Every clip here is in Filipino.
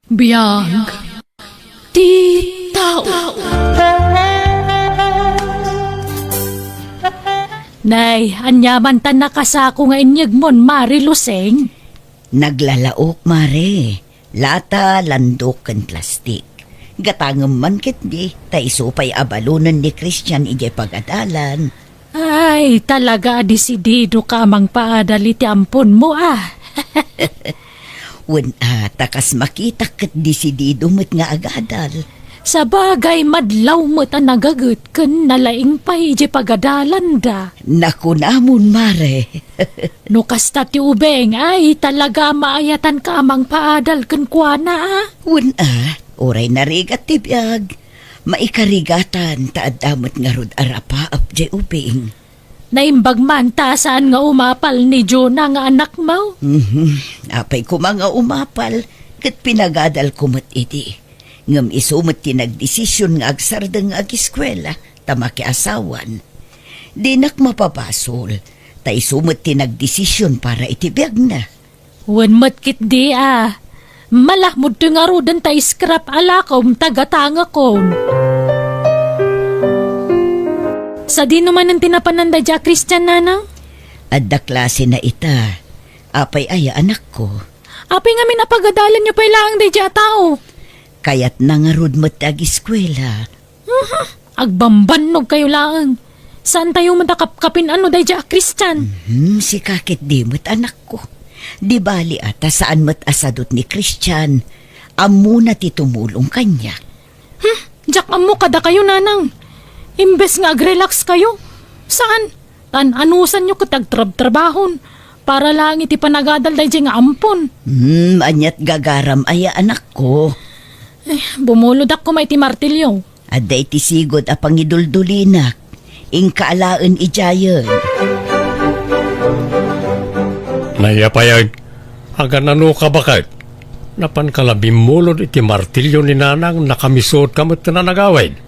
Biyag ti tao. Nay, anyaman tan nakasako nga inyag mon, Mari Luseng. Naglalaok, Mare. Lata, landok, kan plastik. Gatangam man kit di, taisupay abalunan ni Christian ijay pagadalan. Ay, talaga desidido ka mang paadali ti ampon mo Takas makita kat desidido mo't nga agadal. Sa bagay madlaw mo't ang nagagut kun nalaing pa ijay pagadalan da. Naku namon, Mare. No kasta ti ubeng, ay talaga maayatan ka amang paadal kun kuana Oray narigat ti biyag. Maikarigatan taadamot nga rod arapa apjay uping. Naimbag man ta saan nga umapal ni Jonah nga anak mo? Apay ko mga umapal, kat pinagadal kumot iti. Ngam isumot ti nagdesisyon nga agsardang agiskwela, tamaki asawan. Dinak mapapasol, ta isumot ti nagdesisyon para itibiyag na. Wan kit di Malahmod ti nga rodan ta iskrap alakom tagatanga kon. Sa di naman ang tinapananda dya, Christian, nanang? Adda klase na ita. Apay aya anak ko. Apay nga minapagadalan niyo pa ilang di dya tao. Kaya't nangarod mo't agiskwela. Agbambanog kayo lang. Saan tayo matakapkapin di dya, Christian? Si kakit di mo't anak ko. Di bali ata saan mo't asadot ni Christian. Amo na ti tumulong kanya. Jack amo kada kayo, nanang. Imbes nga agrelax kayo. Saan? Anusan nyo katagtrab-trabahon para lang iti panagadal dahi nga ampon. Anyat gagaram aya anak ko. Bumulod ako may ti martilyo. Aday ti sigod a pangiduldulinak. Ingkaalaan ijayon. Nayapayag, agan ano ka bakit? Napan kalabimulod iti martilyo ni nanang nakamisod kamot na nagawid.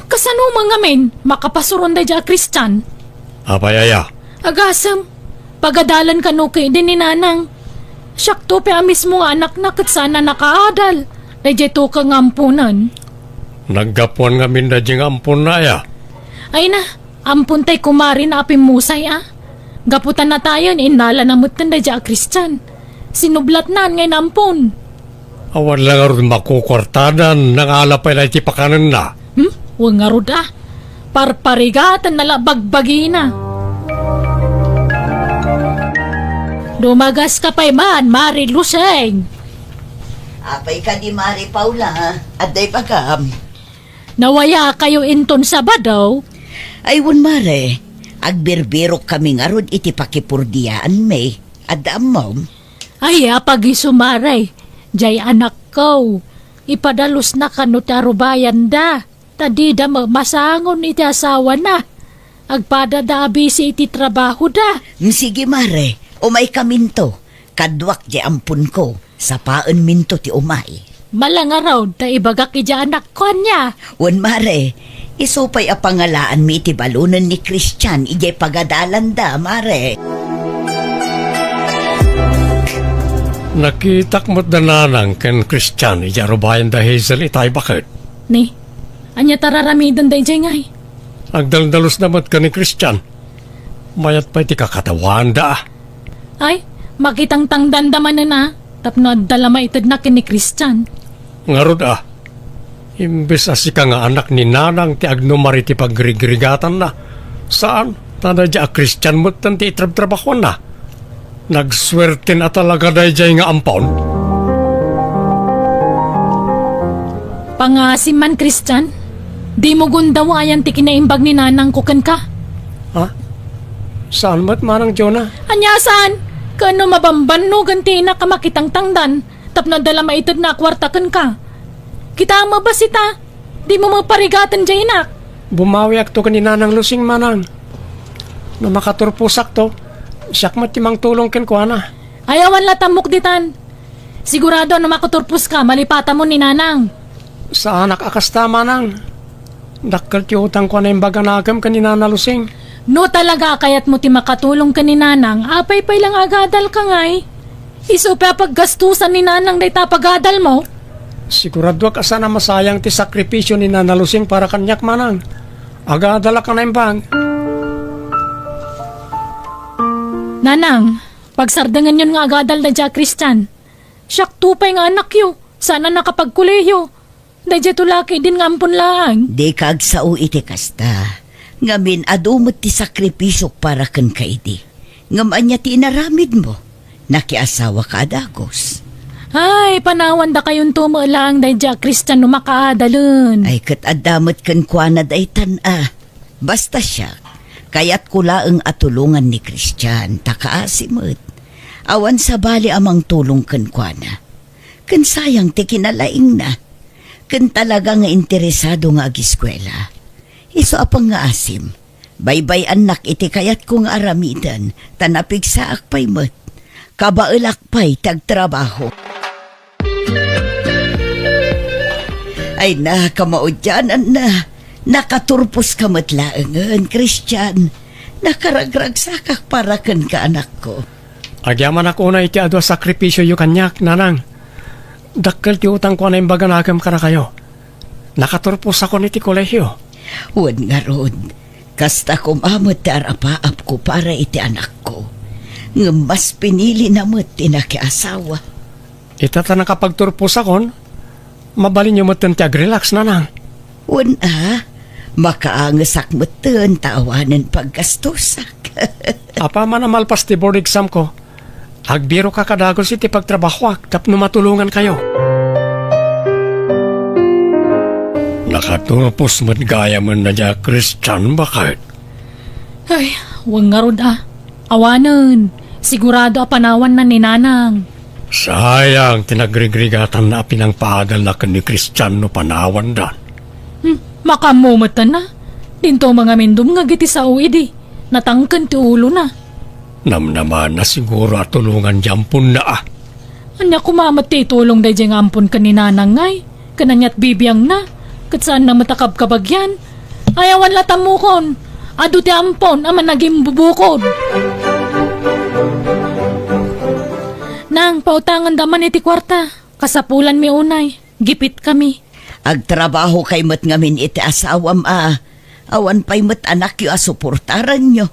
Kasano mga men, makapasuron da dya, Christian? Apayaya. Agasam, pagadalan ka no kay din ni nanang. Syakto pa mismo nga anak na kat sana nakaadal. Da dya to kang ampunan. Naggapuan nga min da jing ampun na ya. Ay na, ampun tay kumari na apim musay Gaputan na tayo, inala na mutan da dya, Christian. Sinublat na ngay nampun. Awan lang arun makukwartadan, nangalapay na iti pakanan na. Huwag nga rod Parparigatan na bagbagi na. Dumagas ka pa'y man, Mari Luseng. Apay ka di Mari Paula, aday pagam. Nawaya kayo inton sa badaw. Aywan Mare, agbirbirok kami nga rod iti pakipurdiyaan may. Adam mo. Ay, pag-isumaray. Jay anak ko. Ipadalos na kanutarubayan da. Tadi da masangon iti asawa na. Agpadadabi si iti trabaho da. Sige Mare, umay ka minto. Kadwak di ampun ko. Sapaan minto ti umay. Malangaraw da ibagak iti anak ko niya. Wan Mare, isupay a pangalaan mi iti balunan ni Christian. Ijay pagadalan da, Mare. Nakitak mo't da nanang ken Christian ijarubayan da Hazel itay bakit? Ni, anya tararamidan da ijay ngay. Agdaldalos namat ka ni Christian. Mayat pa iti kakatawan da. Ay, makitang tangdan daman na tapno dala maitid na kin ni Christian. Ngarod imbes asika nga anak ni nanang ti agnomari ti paggrigrigatan na. Saan? Tadadya Christian mo't tanti itrab-trabakwan na. Nagswerte na talaga dayjay nga ampon. Pangasim man, Christian. Di mo gundawayan ti kinaimbag ni nanang kukan ka. Saan mo't manang Jonah? Anyasan? Kano mabamban no ganti na ka makitang tangdan tapno dala maitid na kwartakan ka. Kita mo ba sita? Di mo maparigatan dyan inak. Bumawi akto ka ni nanang Lusing manang. Na makaturpusak to. Siyak matimang tulong ken ko ana. Ayawan latamok ditan. Sigurado na makuturpus ka, malipata mo ni nanang. Sa anak akas tama nang. Dakkel ti utang ko na yung baganagam ka ni Nana Lusing. No talaga kayat mo ti makatulong ka ni nanang, apay lang agadal ka ngay. Iso pa paggastusan ni nanang day tapagadal mo. Sigurado ka sana masayang ti sakripisyo ni Nanalusing para kanyak manang. Agadala ka na imbang. Nanang, pagsardangan yun nga agadal na dya Christian. Siyak tupay nga anak yo. Sana nakapagkuleyo. Dadya tulaki din nga ampun lang. Di kag sao iti kasta. Ngamin adumot ti sakripisyo para kan kaidi. Ngam anya ti inaramid mo. Nakiasawa ka adagos. Ay, panawan da kayong tumalang dadya Christian no makaadalun. Ay kat adamot kan kuana day tan-a. Basta siya. Kaya't kulaang atulungan ni Christian. Takaasimot. Awan sa bali amang tulong kan kuana. Kan sayang ti kinalaing na. Kan talaga nga interesado nga agiskwela. Iso apang nga asim. Baybay anak iti kayat kong aramidan. Tanapig sa akpay mat. Kabailakpay tagtrabaho. Ay na, kamaudyanan na. Nakaturpos ka matlaangan, Christian. Nakaragragsakak para kan ka anak ko. Agyaman ako na iti adwa sakripisyo yu kanyak, nanang. Dakkel ti utang ko na imbaga nagam ka na kayo. Nakaturpos ako niti kolehyo. Huwag nga rod. Kasta kumamot tarapaap ko para iti anak ko. Nga mas pinili na mo't tinakiasawa. Itata nakapagturpos akon, mabalin yung mutan ti agrelax, nanang. Huwag makaangasak mo't tawanan paggastusak. Apa man ang malpas ti board exam ko, agbiro ka kadagos iti pagtrabahoak tapno matulungan kayo. Nakaturpos mo't gaya man na dya, Christian, bakit? Ay, huwag nga rod Awanan, sigurado panawan na ni Nanang. Sayang, tinagrigregatan na pinang paadal na kan ni Christian no panawan dan. Makamumatan na. Dinto mga mindom nga giti sa uidi. Natangkan ti ulo na. Namnaman na siguro at tulungan jampon na Anya kumamat ti tulong day jeng ampon ka ni Nanang ngay. Kananyat bibiyang na. Kat saan na matakab kabagyan. Ayawan latamukon. Adu ti ampon aman naging bubukod. Nang pautangan daman iti kwarta. Kasapulan mi unay. Gipit kami. Agtrabaho kay mat ngamin iti asawam Awan pa'y mat anak yu asuportaran nyo.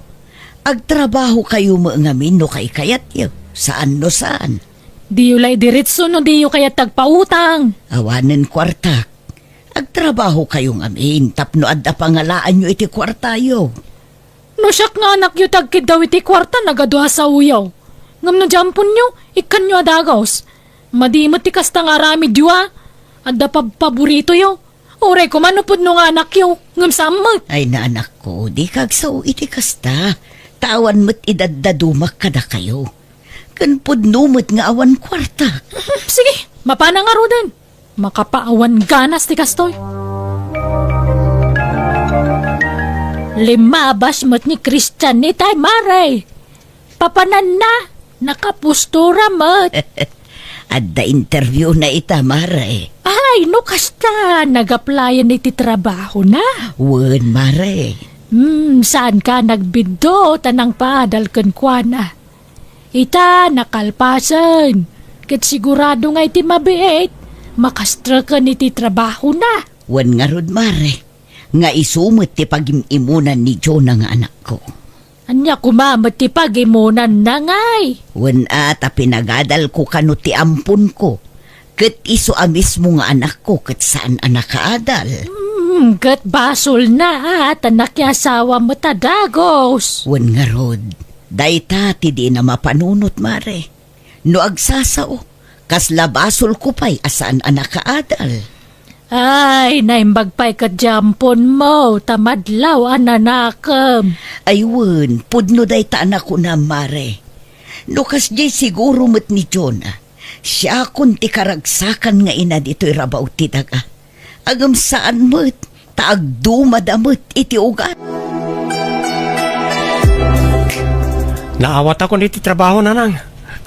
Agtrabaho kayo mo ngamin no kay kayat yu. Saan no saan? Diyo lay diritso no diyo kaya tagpautang. Awanen kwarta. Agtrabaho kayo ngamin tapno adda pangalaan nyo iti kwarta yu. No siyak nga anak yu tagkid daw iti kwarta nagaduha sa uyaw. Ngam na jampon nyo, ikan nyo adagaws. Madimot ti kasta nga rami diwa. Adda paborito yo. Oray ko manupod no nga anak yo. Ngam samot. Ay na anak ko, di kagsaw iti kasta. Tawan mo't idaddadumak kada kayo. Kanpod numot nga awan kwarta. Sige, mapana nga rodan. Makapaawan ganas ti kastoy. Limabas mo't ni Christian ni tay maray. Papanan na. Nakapustura mo't. Adda interview na ita, Mare. Ay, no kasta. Nag-applyan iti trabaho na. Wen, Mare. Saan ka nagbiddo tanang paadal kan kuana? Ita, nakalpasan. Kat sigurado nga iti mabiit. Makastra ka iti trabaho na. Wen nga rod, Mare. Nga isumot ti pag-imunan ni Jonah nga anak ko. Anya kumamat ti pag-imunan na ngay. Wen ata pinagadal ko kano ti ampun ko. Kat iso amis mo nga anak ko kat saan anak kaadal. Kat basol na at anak yasawa mo tadagos. Wen nga rod. Dayta ti di na mapanunot, Mare. No agsasao. Kas labasol ko pa'y asaan anak kaadal. Ay, naimbagpay ka jampon mo. Tamadlaw ananakam. Ay wen, pudno dayta anak ko na, Mare. No kas jay siguro mo't ni Jonah. Siya kun ti karagsakan nga ina dito'y rabaw ti daga. Agam saan mo't, taagdumadamot iti ugat. Naawat ako niti trabaho, nanang.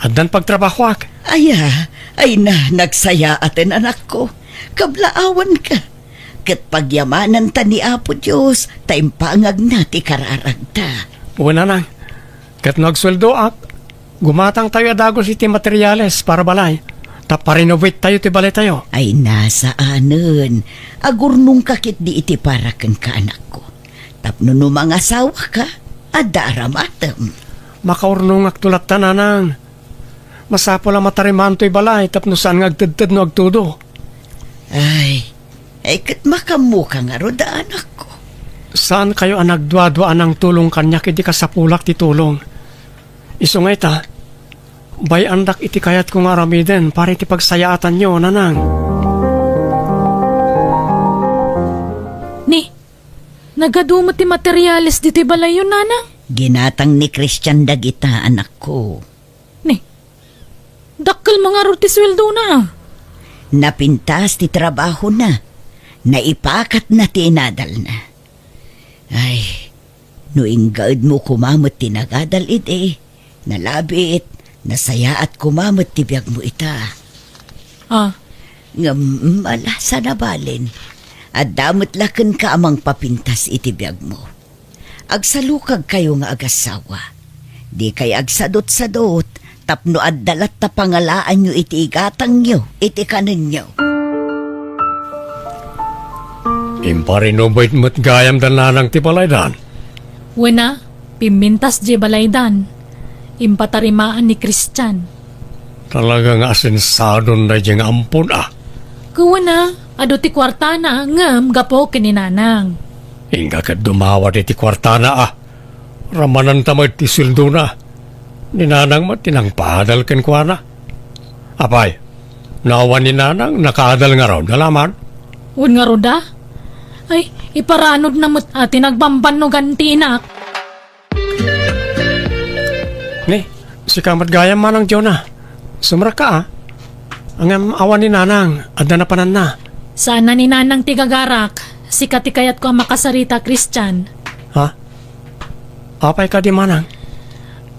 Addan pagtrabahoak. Ay na, nagsaya atin anak ko. Kablaawan ka. Kat pagyamanan ta ni Apo Diyos, taimpangag na ti kararagta. Una nang, kat nagsweldo ak, gumatang tayo adagos iti materyales para balay. Taparinovate tayo ti balay tayo. Ay nasaanen. Agurnong kakit di iti para ken ka anak ko. Tapno no mga asawa ka, adaramatem. Makaurnong agtulat ta nanang. Masapo lang matariman to'y balay tapno saan nga agtedted no agtudo. Ay kat makamuka nga ro da anak ko. Saan kayo ang nagdwa-dwaan ng tulong kanya kiti kasapulak ti tulong? Iso nga ita, bay andak iti kayat kong aramiden para iti pagsayaatan nyo, nanang. Ni, nagadumot ti materyales diti balay yun, nanang. Ginatang ni Christian dagita anak ko. Ni, dakkel mga ro ti sweldo na. Napintas ti trabaho na. Naipakat na ti inadal na. Ay, no inggaad mo kumamot ti nagadal iti. Nalabit, nasaya at kumamot ti biyag mo ita. Ah, Nga malasa na balin. At damot laken ka amang papintas iti biyag mo. Agsalukag kayo nga agasawa. Di kay agsadot-sadot, tapno at dalat ta pangalaan nyo iti igatang nyo, iti kanin nyo. Imparinovate mo't gayam dan nanang ti balay dan. wena, pimintas di balaydan. Impatarimaan ni Christian. Talagang asensadon na diyang ampun Kuwana, ado ti kwartana ngam gapo kininanang. Inga ka dumawa di ti kwartana Ramanan tamad ti sildo na. Ninanang matinang padal ken kwa na. Apay, nawan ni nanang nakaadal nga raw nalaman. Un nga roda? Ay, iparanod na mo't ati nagbamban no gantinak. Ni, si kamat gayam manang Jonah. Sumra ka Ang awan ni nanang, adda na panan na. Sana ni nanang tigagarak, si katikayat ko ang makasarita Christian. Ha? Apay ka di manang?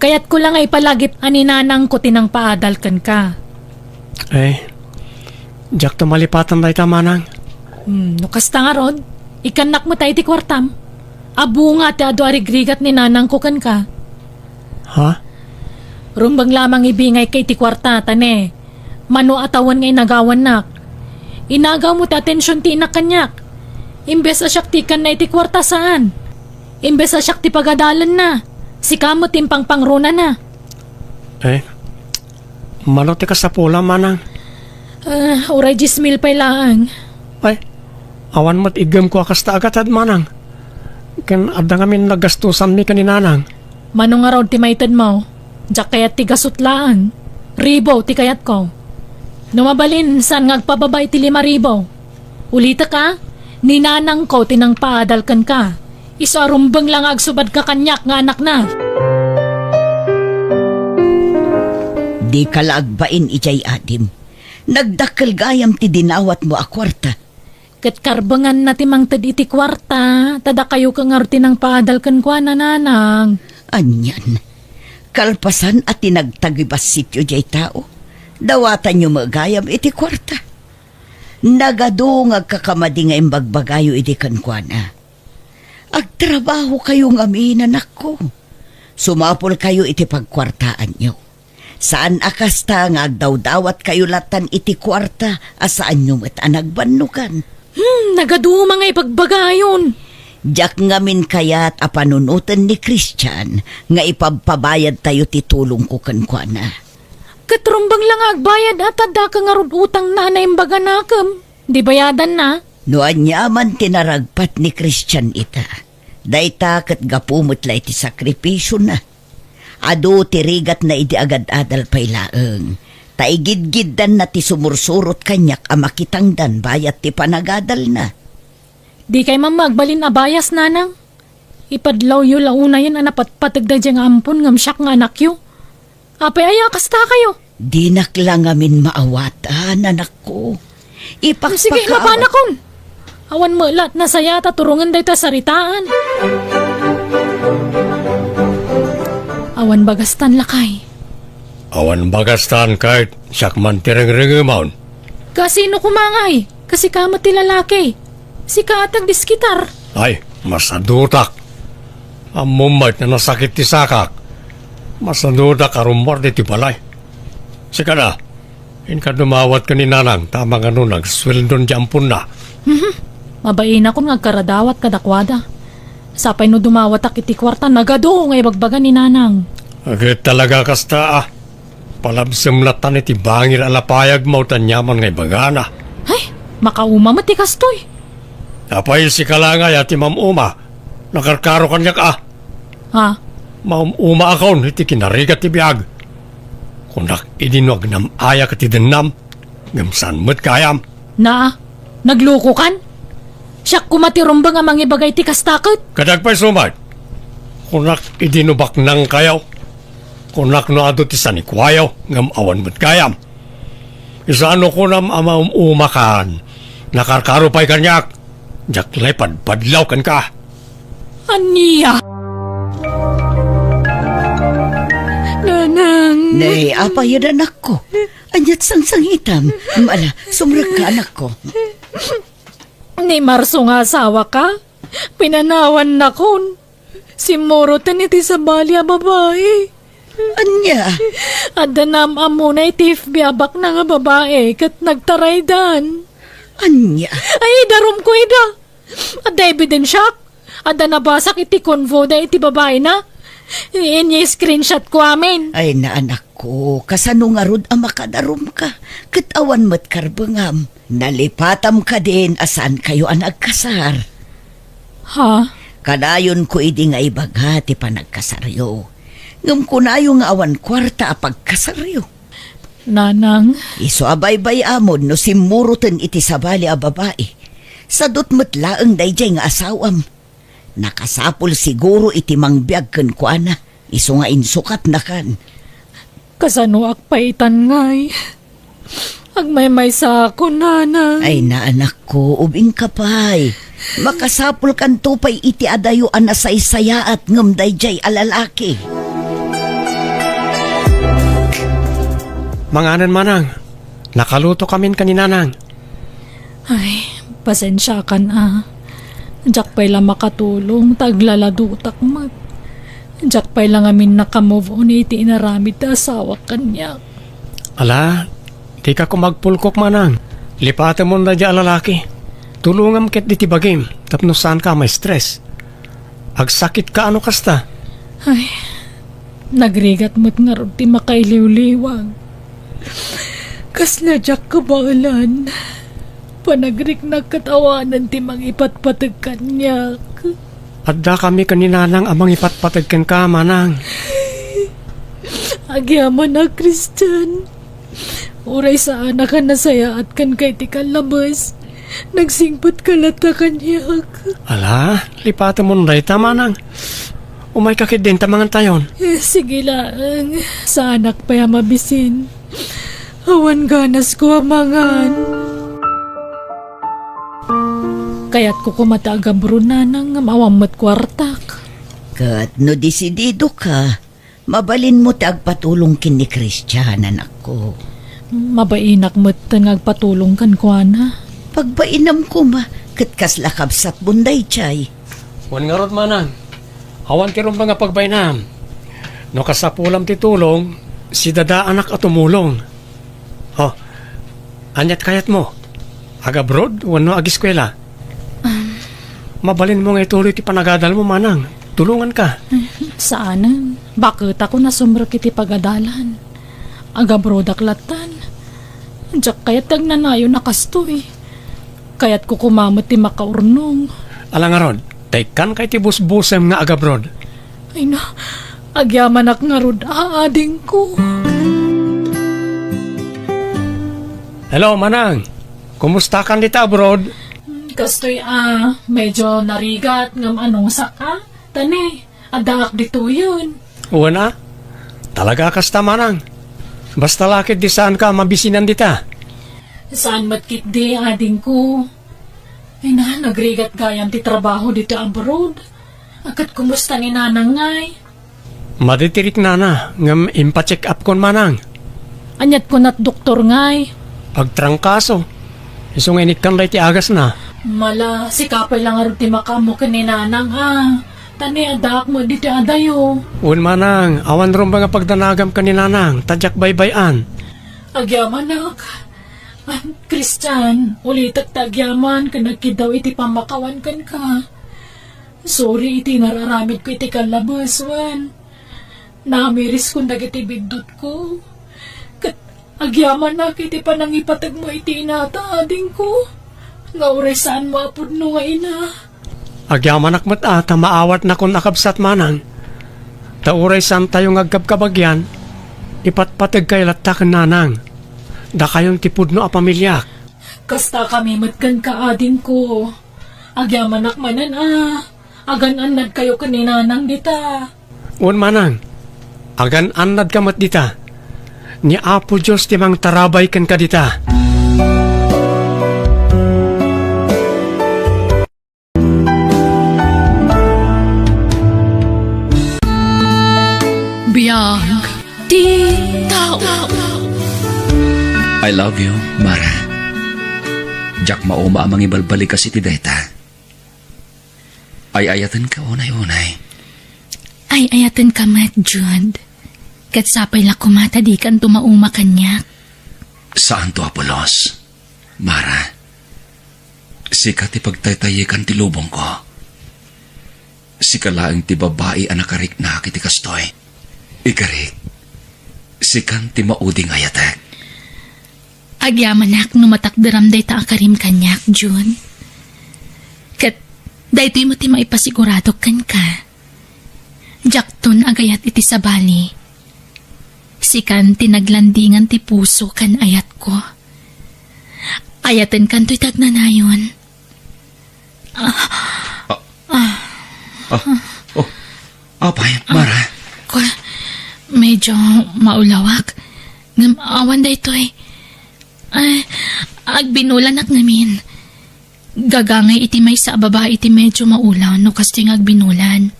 Kayat ko lang ay palagip ani nanang ko tinang paadalkan ka. Diyak to malipatan tayo ka manang. No kasta nga rod, ikanak mo tayo ti kwartam. Abu nga ti ado arigrigat ni nanang ko kan ka. Ha? Rumbang lamang ibingay kay ti kwarta tane. Mano atawan ngay nagawan nak. Inagaw mo ti atensyon ti inak kanyak. Imbes a siyak ti kan na iti kwarta saan. Imbes a siyak ti pagadalan na. Si kamot timpang pangruna na. Malo ti ka sa pula manang. Uray 10,000 pa'y laang. Awan mo't igam ko akasta agatad manang. Ken adda ngamin nagastusan mi kaninanang. Mano nga raw ti maitad mo. Diyak kayat ti gasutlaan. Ribo ti kayat ko. Numabalin saan ngagpababay ti 5,000. Ulita ka, ninanang ko tinang paadalkan ka. Isarumbang lang agsubad ka kanyak nga anak na. Di ka laagbain ijay adim. Nagdakkel gayam ti dinawat mo a kwarta. Kat karbangan na timang tad iti kwarta, tada kayo kang arti ng paadalkan ko nanang. Anyan. Kalpasan at tinagtagibas sityo jay tao. Dawatan nyo magayam iti kwarta. Nagado nga kakamadi nga imbagbagayo iti kankwana. Agtrabaho kayo ng aminan ako. Sumapol kayo iti pagkwartaan nyo. Saan akasta nga agdawdawat kayo latan iti kwarta asaan nyo mat anagbanukan. Nagado mga ipagbagayon. Diyak ngamin kaya't apanunutan ni Christian nga ipagpabayad tayo ti tulong ko kankwana. Katrumbang lang agbayad at ada ka nga rod utang na imbaga nakam. Di bayadan na. No anyaman tinaragpat ni Christian ita. Dayta kat gapumot la iti sakripisyo na. Ado tirigat na iti agad-adal pay laeng. Taigid-giddan na ti sumursurot kanyak amakitangdan bayat ti panagadal na. Di kay mamagbalin abayas nanang. Ipadlaw yu launa yan anapatpatagda dyan nga ampon ngam siyak nga anak yu. Apay aya kasta kayo. Di naklang amin maawatan anak ko. Sige mapanakon. Awan mo lat na sayata turungan day ta saritaan. Awan bagastan lakay. Awan bagastan kahit siyak man tireng-rengemon. Kasino kumangay? Kasi kamat ti lalaki. Si katag diskitar. Ay, masadutak. Amumait na nasakit ti sakak. Masadutak arumbar di ti balay. Sika na, Inka dumawat ka ni nanang, tamang ano, nagswildon di ampun na. Mabain ako nga karadawat kadakwada. Sapay no dumawat ak iti kwarta, nagado nga ibagbaga ni nanang. Agad talaga kasta palabsimlatan iti bangir alapayag mo tanyaman ngay bagana. Ay, makauma mati kastoy. Apay si kalangay at Ma'am Uma. Nakarkaro kanya ka. Ha? Ma'am Uma akon iti kinarigat ti biyag. Kunak idinwag nam ayak at idinam. Gamsan mo't kayam. Na, nagluko kan? Siya kumatirumba nga mangibagay ti kastakot. Kadagpay sumay. Kunak idinubak nang kayaw. Kunak no ato ti sanikwayaw. Ngam awan mo't kayam. Isano ko nam Ma'am Uma kan. Nakarkaro pa'y kanyak. Jaklay padlaw kan ka. Aniya? Nanang. Nay, apa yun anak ko? Anyat sang-sangitam. Mala, sumrag ka anak ko. Ni Marso nga asawa ka? Pinanawan na kon. Si Moro taniti sa bali a babae. Anya, Adanam amo na itif biabak na nga babae kat nagtaraydan. anya. Ay, darom ko ida. Ada ebidensya. Ada nabasak iti konvo da iti babae na. Inya screenshot ko amin. Ay na anak ko, kasano nga rod ang makadarom ka. Katawan mo't karbangam. Nalipatam ka din asan kayo ang nagkasar. Ha? Kanayon ko idi nga ibaga ti panagkasaryo. Ngam kunayo nga awan kwarta a pagkasaryo. Nanang. Iso abay-bay amon no simurutan iti sabali a babae. Sadot matlaang dayjay nga asawam. Nakasapol siguro iti mangbiyag ken kuana. Iso nga insukat na kan. Kasano akpaitan ngay. Agmay-may sa ako, nanang. Ay na anak ko, ubing kapay. Makasapol kan tupay iti adayo na saysayaat ngam dayjay alalaki. Manganan manang. Nakaluto kamin kaninanang. Ay, pasensya ka na. Diyak pa'y lang makatulong, taglaladutak mat. Diyak pa'y lang amin nakamove on iti inaramid na asawa kanya. Ala, di ka kumagpulkok manang. Lipatan mo na di alalaki. Tulungam ket di tibagim, tapno saan ka may stress. Agsakit ka ano kasta. Ay, nagrigat mo't nga ron ti makailiw-liwag. Kasla diyak kabalan. Panagrik nagkatawanan ti mangipatpatag kanyak. Adda kami kaninanang amang ipatpatagkan ka manang. Agyaman na, Christian. Uray sa anak ka nasaya at kan kay ti kalabas. Nagsingpat kalata kanyak. Ala, lipatan mo na ita manang. Umay kakit din tamangan tayon. Sige lang. Sa anak pa mabisin. Awan ganas ko amangan. Kaya't ko kumatagabro na nang mawamot kwartak. Kat no disidido ka, mabalin mo tagpatulong kin ni Christian anak ko. Mabainak mo't ngagpatulong kan ko na. Pagbainam ko ma, kat kaslakabsat bunday chay. Wan nga rod manang. Awan ti ron mga pagbainam. No kasapulam ti tulong, si dada anak at tumulong. Oh, anyat kayat mo. Agabrod, wano agiskwela. Mabalin mo nga ituloy ti panagadal mo manang. Tulungan ka. Saanan? Bakit ako nasumrok iti pagadalan? Agabrodak latan. Diyak kaya't tagnanayo nakastoy. Kaya't ko kumamot ti makaurnong. Alang nga rod, taykan kay ti busbusem nga agabrod. Ay na, agyaman ak nga rod aading ko. Hello manang. Kumusta kan dita abroad? Kastoy medyo narigat ngam anong saka. Tani, adaak dito yun. Una, talaga kasta manang. Basta lakit di saan ka mabisinan dita. Saan matkit di ading ko? Ay na, nagrigat gayam ti trabaho dito abroad. Akat kumusta ni nanang ngay? Maditirik na ngam impacheck up kon manang. Anyat ko na't doktor ngay. Agtrangkaso. Isong inikan lay ti agas na. Mala, sikapay lang aron ti makamo ka ni nanang Tani adak mo dito adayo. Un manang, awan ron ba nga pagdanagam ka ni nanang, tadyak baybayan. Agyaman nak. Christian, ulitak tagyaman ka nagkidaw iti pamakawan kan ka. Sorry iti nararamid ko iti kalabaswan. Namiris kong dagiti bigdot ko. Kat agyaman nak iti panangipatag mo iti inataading ko. Nga uresan mo apod no nga ina. Agyaman akmat ta maawat na kung nakabsat manang. Tauray san tayo ngagkabkabagyan, ipatpatag kay latak nanang. Da kayong tipudno a pamilya. Kasta kami matkan kaading ko. Agyaman akmanan agan-anad kayo kaninanang dita. Un manang, agan anad kamat dita. Ni Apo Diyos timang tarabay kan ka dita. Biyag di tao. I love you, Mara. Jak mauma amang ibalbalik kasi ti deta. Ay ayatan ka unay-unay. Ay ayatan ka mat, Jude. Kat sapay la kumata di kan tumauma kanyak. Saan to, Apolos? Mara, sikat ipagtaytayi kan ti lubong ko. Sikalaang ti babae anakarik na kiti kastoy. Ikarik, sikan ti mauding ayatek. Agyaman nak numatakdaram day ta akarim kanyak, June. Kat daytoy mo ti maipasigurado kan ka. Jakton agayat iti sabali. Sikan tinaglandingan ti puso kan ayat ko. Ayatan kan to'y tagnanayon. Apay, Mara. Ko, medyo maulawak. Ngam awan daytoy. Ay, agbinulan ak namin. Gagangay iti may sa baba iti medyo maulaw no kasting agbinulan.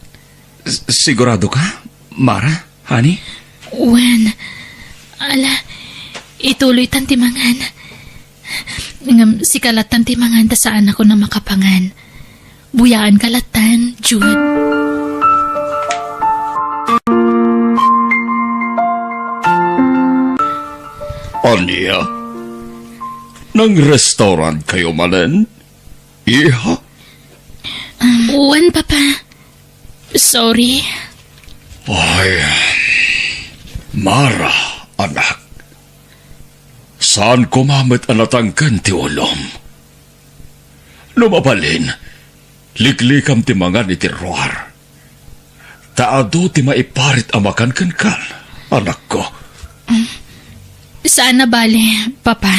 Sigurado ka, Mara? Honey? Wen, ala, ituloy tantimangan. Ngam sikalat tantimangan ta saan ako na makapangan. Buyaan kalatan, Jude. Anya? Nang restaurant kayo manen? Iha? Wen, Papa. Sorry. Ay, Mara, anak. Saan kumamit anatangkan ti ulom? Lumabalin, liklikam ti mangan iti roar. Taado ti maiparit amakan kan, anak ko. Saan na bale, Papa?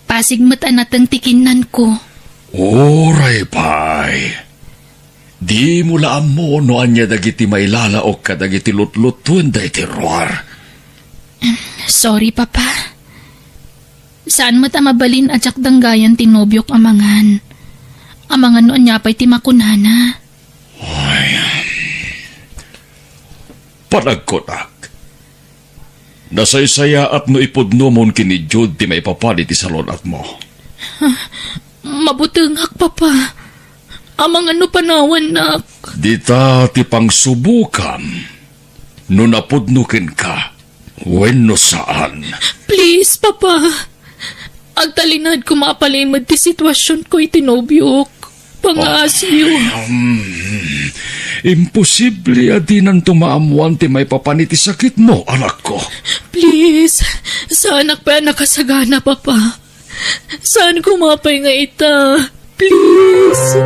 Pasigmat anatang tikinan ko. Oray, pay. Di mula mo no anya dagiti mailala o kadagiti lutlutun da iti roar. Sorry, Papa. Saan mo ta mabalin at danggayan tinobyok amangan? Amangan noon niya pa'y timakunana. Panagkonak. Nasaysaya at no ipudno mon kini Jude ti maipapalit ti salon at mo. Mabutengak, Papa. Amang ano panawan nak. Dita ti pangsubukan. No napudnukin ka. Wenno saan. Please, Papa. Agtalinad ko mapalimad ti sitwasyon ko itinobyok. Pangasyo. Imposible adinan tumaamuan ti may papaniti sakit mo, anak ko. Please. Saan pa nakasagana, Papa? Saan kumapay nga ita? Please.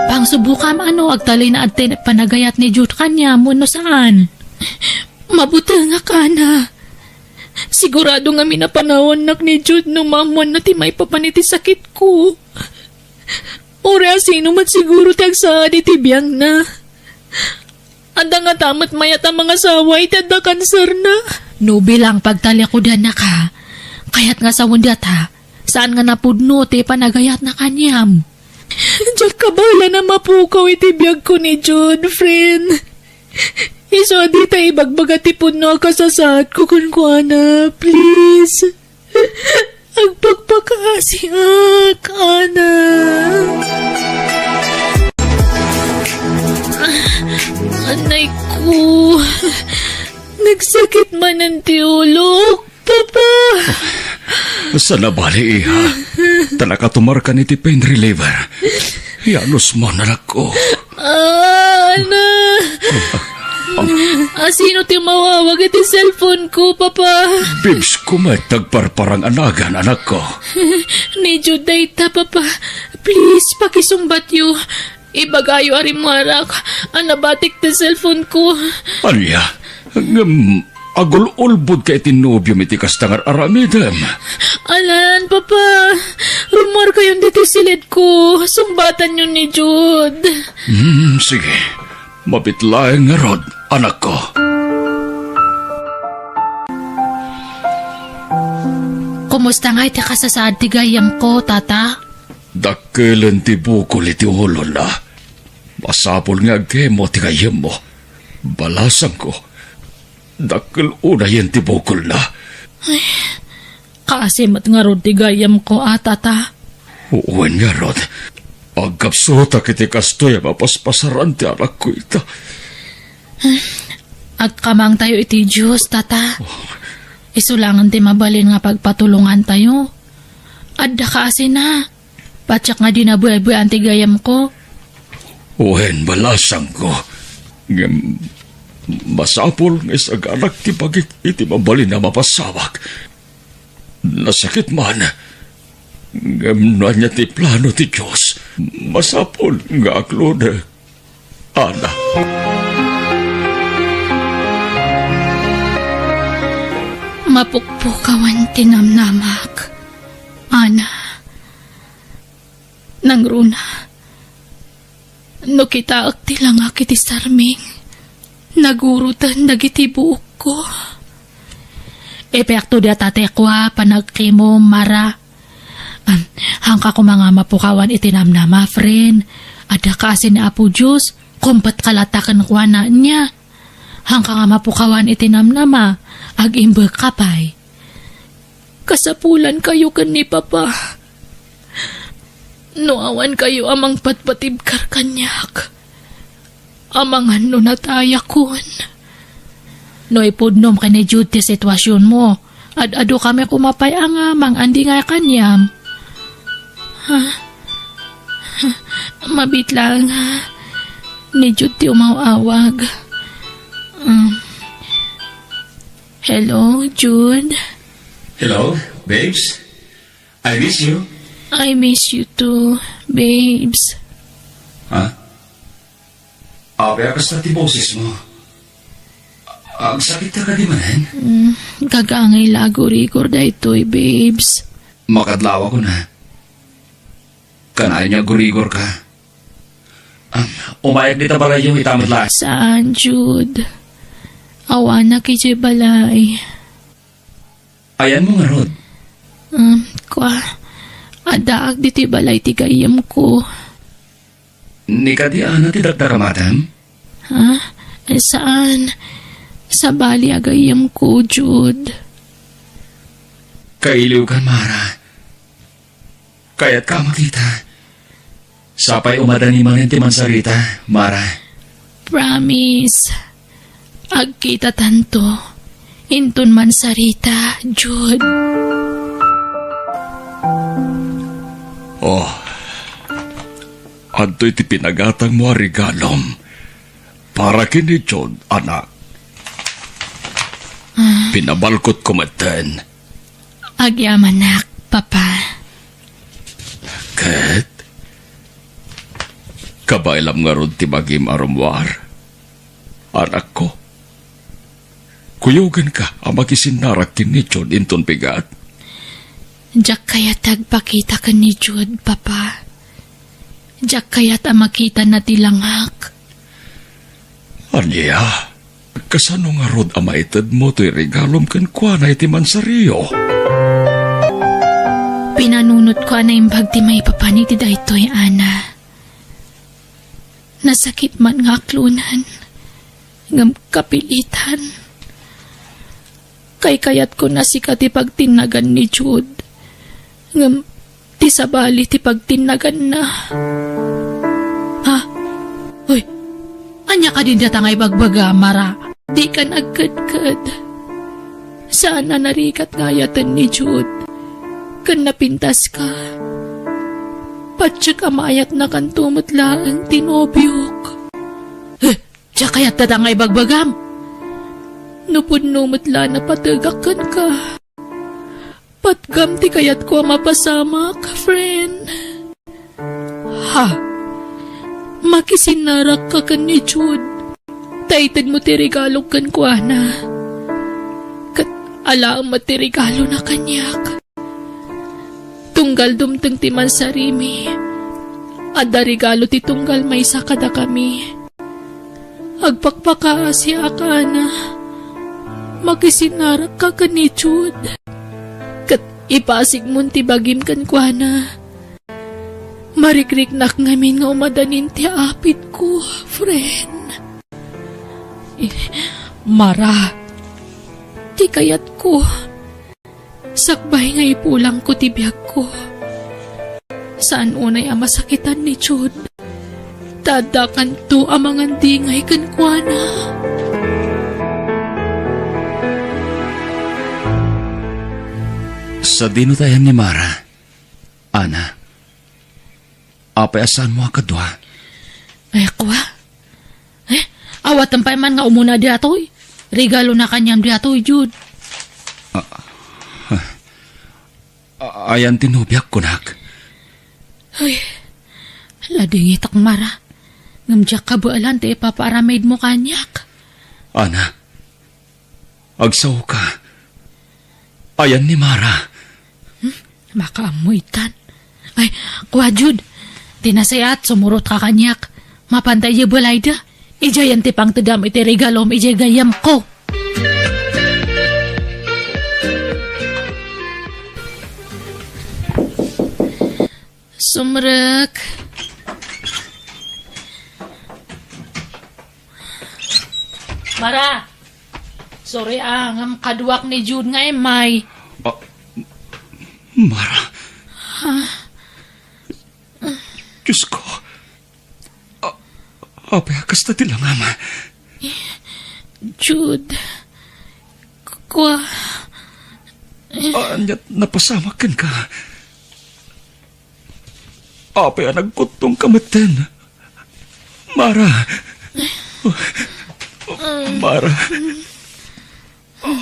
Pangsubukam agtalay na atin panagayat ni Jude kanya mo no saan? Mabuta nga ka na. Sigurado nga minapanawon nak ni Jude no mamuan na ti may papaniti sakit ko. Ora sino mat siguro tagsa di tibiyang na. Anda nga tamat mayat ang mga saway tada kanser na. No bilang pagtalya ko dan na ka. Kaya't nga sa wundata, saan nga napudno ti panagayat na kanyam. Diyak kabala na mapukaw itibiyag ko ni Jude, friend. Iso di tayo ibagbagati no kasasad ko kunkwana, please. Agpagpakasiak, ana. Anay ko. Nagsakit man ang tiulo, Papa. Sa nabali, iha. Tanakatumar ka ni ti pain reliever. Yanos mo na ko. Ana. Sino ti mawawag iti cellphone ko, Papa? Bibs ko may tagparparang anagan, anak ko. Ni Jude data, Papa. Please, pakisumbat yu. Ibagayo arimarak. Anabatik ti cellphone ko. Anya, agul-ulbod ka itinubyo iti kastangar aramidem. Alan, Papa. Rumor kayo dito silid ko. Sumbatan yun ni Jude. Sige. Mapitlaeng nga rod, anak ko. Kumusta nga iti kasasaad ti gayam ko, Tata? Dakkelan ti bukol iti ulo na. Masapol nga agkemo ti kayam mo. Balasang ko. Dakkel una yan ti bukol na. Kaasimat nga rod ti gayam ko, Tata. Uwan nga rod. Agkapsuta kiti kastoy mapaspasaran ti anak ko ita. Agkamang tayo iti Diyos, Tata. Isulangan ti mabalin nga pagpatulungan tayo. Adda kasi na. Patsak nga dinabuhay-buhay ang tigayam ko. Uwan balasang ko. Masapol nga isag anak ti pagit iti mabalin na mapasawak. Nasakit man. Ngamna niya ti plano ti Diyos. Masapol nga aklone. Ana. Mapukpukawan tinamnamak. Ana. Nangruna. No kita akti lang akiti sarming. Nagurutan dagiti buok ko. Epekto di atatekwa panagkimo mara. Hangka ko mga mapukawan itinamnama, friend. Ada kasi ni Apo Diyos, kumpat kalatakan kwa na niya. Hangka nga mapukawan itinamnama, ag-imbe kapay. Kasapulan kayo kan ni Papa. Noawan kayo amang patpatibkar kanyak. Amang ano nataya kun. No ipudnom ka ni Jude ti sitwasyon mo. Ad-ado kami kumapay ang amang andi nga kanyam. Mabit lang ha. Ni Jude ti umawawag. Hello, Jude? Hello, babes? I miss you. I miss you too, babes. Ha? Apekas na ti boses mo. Ang sakit ka di manen? Gagangay lago-rigor da ito'y, babes. Makadlawa ko na. Kanayan niya gurigor ka. Umayag dito pala yung itamad lang. Saan, Jude? Awa na kiji balay. Ayan mo nga, Rod. Adaag diti balay ti gayam ko. Ni ka di ana ti dagdaramatan? Ha? Saan? Sa bali agayam ko, Jude. Kailiw ka, Mara. Kaya't ka makita. Sapay umadani manin ti mansarita, Mara. Promise. Agkita tanto. Intun man sarita, Jude. Oh, adto'y ti pinagatang mo regalom. Para kini John, anak. Pinabalkot ko maten. Agyamanak, Papa. Ket? Kabailam nga ron ti magim arumwar. Anak ko. Kuyugan ka ang makisinarak kini John inton pigat. Diyak kaya tagpakita ka ni Jude, Papa. Diyak kaya makita na tilangak. Anya, kasano nga rod ang maitad mo to'y regalom kan kwa na iti mansariyo? Pinanunot ko na yung bagti may papaniti da ito'y, Ana. Nasakit man nga klunan. Ngam kapilitan. Kay kayat ko na si kati pagtinagan ni Jude. Ngam ti sabali ti pagtinagan na. Ha? Uy, anya ka din datangay bagbaga, Mara. Di ka nagkadkad. Sana narikat ngayatan ni Jude. Kan napintas ka. Patsya kamayat na kan tumutla ang tinobyok. Tiya kaya't tatangay bagbagam. Nupun-numutla na patagakan ka. Patgam ti kayat ko mapasamak, friend. Ha? Makisinarak ka kan ni Jude. Taitad mo ti regalo kan kwa na. Kat alaang matirigalo na kanyak. Tunggal dumteng ti mansarimi. Adda regalo ti tunggal may sakada kami. Agpakpakaasya ka na. Makisinarak ka kan ni Jude. Kat ipasig mo ti bagim kan kwa na. Marikrik-nak ngamin nga umadanin ti apit ko, friend. Mara, ti kayat ko. Sakbay nga ipulang ko ti biyag ko. Saan unay ang masakitan ni Jude? Tadakan to amangan dingay kan kwa na. Sa dinutayan ni Mara, Ana, apay asan mo akadwa? Ay, kwa? Awat ang paiman nga umuna di atoy. Regalo na kanyang di atoy, Jude. Ayan tinubyak ko, nak. Ay, ladingit ak Mara. Ngamjak ka bualan ti ipapaaramid mo kanyak. Ana, agsaw ka. Ayan ni Mara. Makaamuitan. Ay, kwa Jude. Tinasayat, sumurot ka kanyak. Mapantay yung balay da. Ijayan ti pang tadam iti regalom ijay gayam ko. Sumrek. Mara. Sorry ang kaduak ni Jude nga may. Mara. Diyos ko. Apay akas na tilang ama. Jude. Kwa. Anyat napasamakan ka. Apay nagkutong kamaten. Mara. Mara.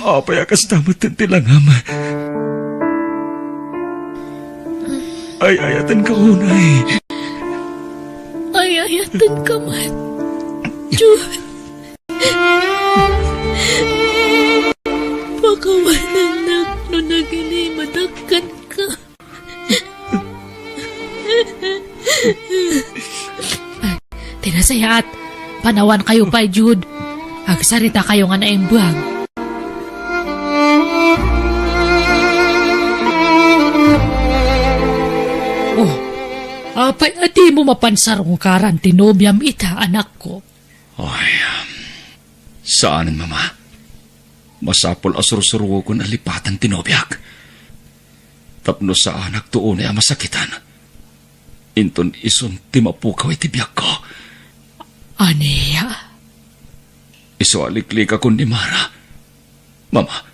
Apay akas namaten tilang ama. Ay, ayatan ka unay. Ay, ayatan ka man. Jude. Pakawanan no nagini madagkan ka. Tinasayat. Panawan kayo pa, Jude. Agsarita kayo nga naimbuang. Apay, ati mo mapansarong karan tinobyam ita, anak ko. Ay, saanin, mama? Masapol asur-suruwo ko na lipatan tinobyak. Tapno sa anak tuon ay masakitan. Inton ison timapukaw iti biyak ko. Aniya? Iso aliklik ako ni Mara. Mama.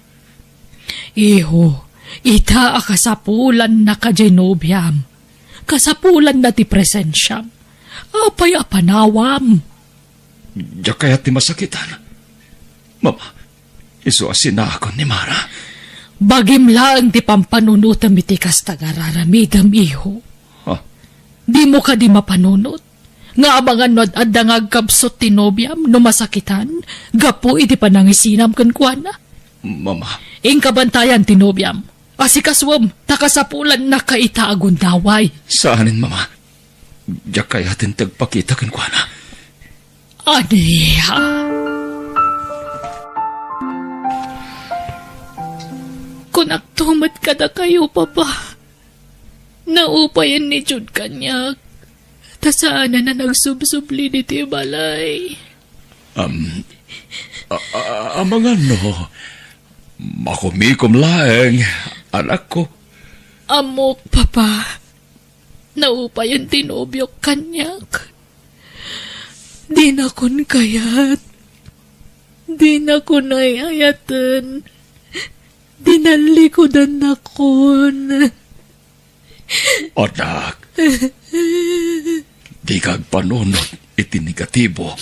Iho, ita akasapulan na ka genobyam. Kasapulan na ti presensyam. Apay apanawam. Diya kaya ti masakitan. Mama, iso asina ako ni Mara. Bagim lang ti pampanunutam iti kastagararamidam, iho. Ha? Di mo ka di mapanunot. Nga abangan no at dangagkabsot tinobyam no masakitan. Gapo iti panangisinam kan kuana. Mama. Ing kabantayan tinobyam. Asikaswam, takasapulan na kaita agundaway. Saanin, Mama? Diya kaya tin tagpakita kan kuana. Aniya? Kung nagtumat ka na kayo, Papa, naupayan ni Jude kanyak. Tasaan na nagsubsubli ni Tibalay. Amangan no, makumikom laeng, anak ko. Amok, Papa. Naupayan tinobyok kanyak. Di na kun kayat. Di na ko naiayatan. Dinalikodan na kon. Anak, di kag panunod iti negatibo.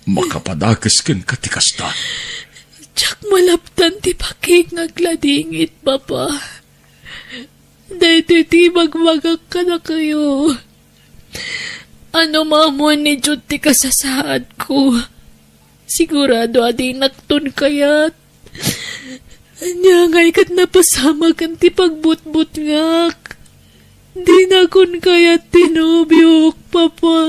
Makapadakas ken katikasta. Tsak malaptan ti pakik ngagladingit, Papa. Dahil ti magmagak ka na kayo. Ano mamon ni Jud ti kasasaad ko. Sigurado adi naktun kayat. Anya ngay kat napasama kan ti pagbutbut ngak. Di na kun kayat tinubyok, Papa.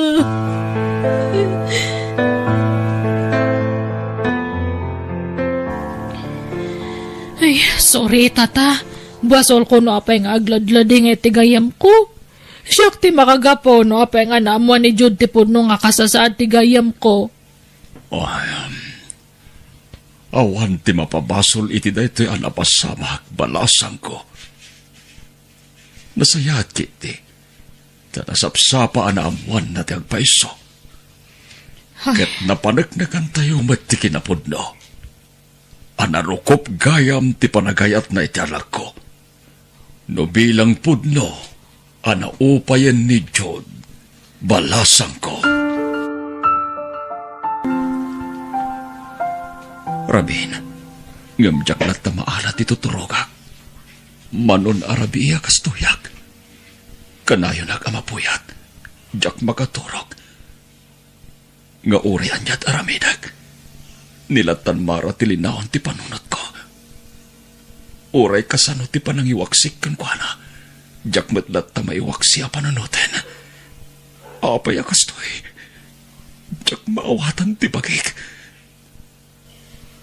Ay, sorry, tata. Basol ko no apay nga agladlading iti gayam ko. Siyak ti makagapo no apay nga naamuan ni Jud ti puno nga kasasaad ti gayam ko. Awan ti mapabasol iti daytoy anapasamak balasang ko. Nasayat kiti. Tanasapsapa anaamuan na ti agpaiso. Ket napanagnagan tayo mati kinapudno. Anarukop gayam ti panagayat na iti anak ko. No bilang pudno, anaupayan ni Jud, balasang ko. Rabin, ngamjak lat na maalat ito turogak. Manon arabiya kastuyak. Kanayon agamapuyat, jak makaturog. Nga urian yat aramidag. Nilatan mara tilinaon ti panunot ko. Uray kasano ti panangiwaksik kan kwa na. Jak matlat ta maiwaksi a panunutin. Apay akastoy. Jak maawatan ti bagik.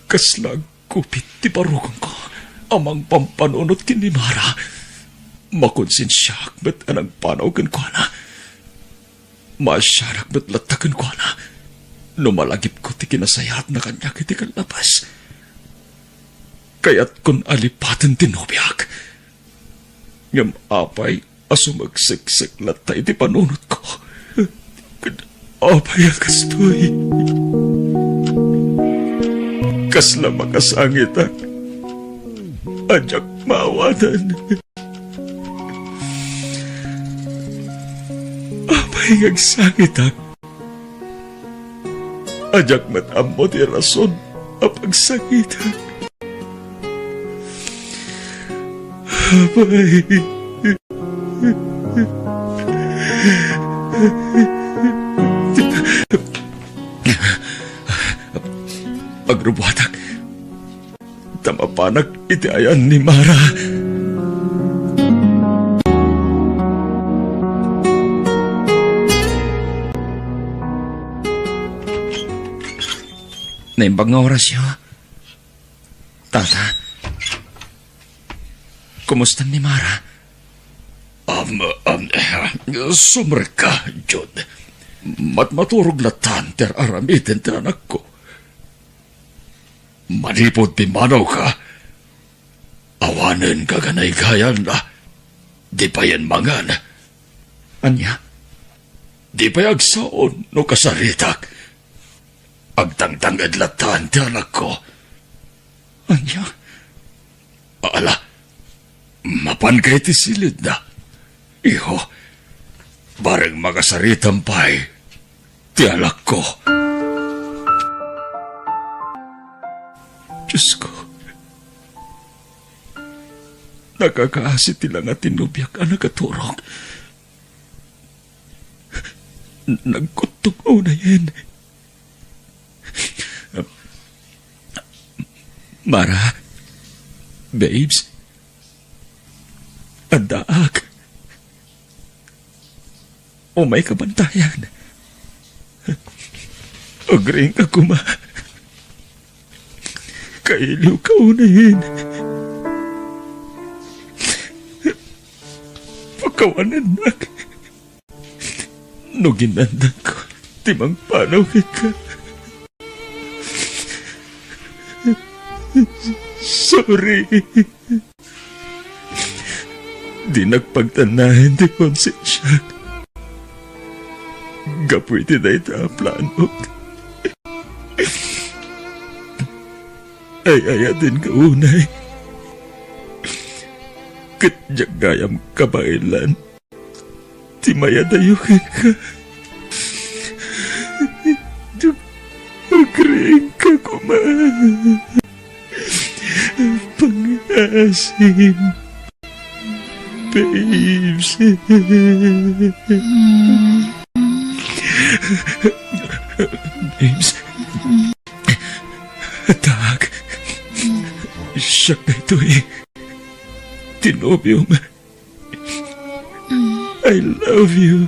Kaslag kupit ti parugang ko. Amang pampanunot kinimara. Makonsensyak bet anang panaw kan kwa na. Masyarak bet latakan kwa na. Numalagip ko ti kinasayat na kanya kiti kalabas. Kaya't kun alipatan tinobyak. Ngam apay asumagsiksik latay ti panunot ko. Apay akastoy. Kasla makasangit ajak mawatan. Apay agsangit ajak matamo ti rason apagsangitan. Apay. Agrubuhatak. Tamapanak iti ayan ni Mara. Naimbag nga oras yun. Tata, kumusta ni Mara? Sumreka, Jud. Matmaturog latan ter aramitin ter anak ko. Manipod pimanaw ka. Awanen ka ganay-gayan na. Di pa yan mangan. Anya? Di pa yagsaon no kasaritak. Agtangtangad latan ti anak ko. Anya? Ala, mapan kay ti silid na. Iho, bareng makasaritampay ti anak ko. Diyos ko, nakakaasit tila nga tinubyak ang nagaturong. Nagkutong una yan. Mara, babes, andaak, o may kabantayan. Agring ka kuma. Kailiw ka unahin. Pagkawanan na. No ginandan ko, timang panaw ka. Sorry. Di nagpagtanahin di konsensya. Gapoy ti na ita planot. ay ayatin kaunay. Katjagayam kabailan. Ti mayadayukin ka. Magring ka kuman. Pangasin. Babes. Babes. Atak. Siyak na ito eh. Tinobium. I love you,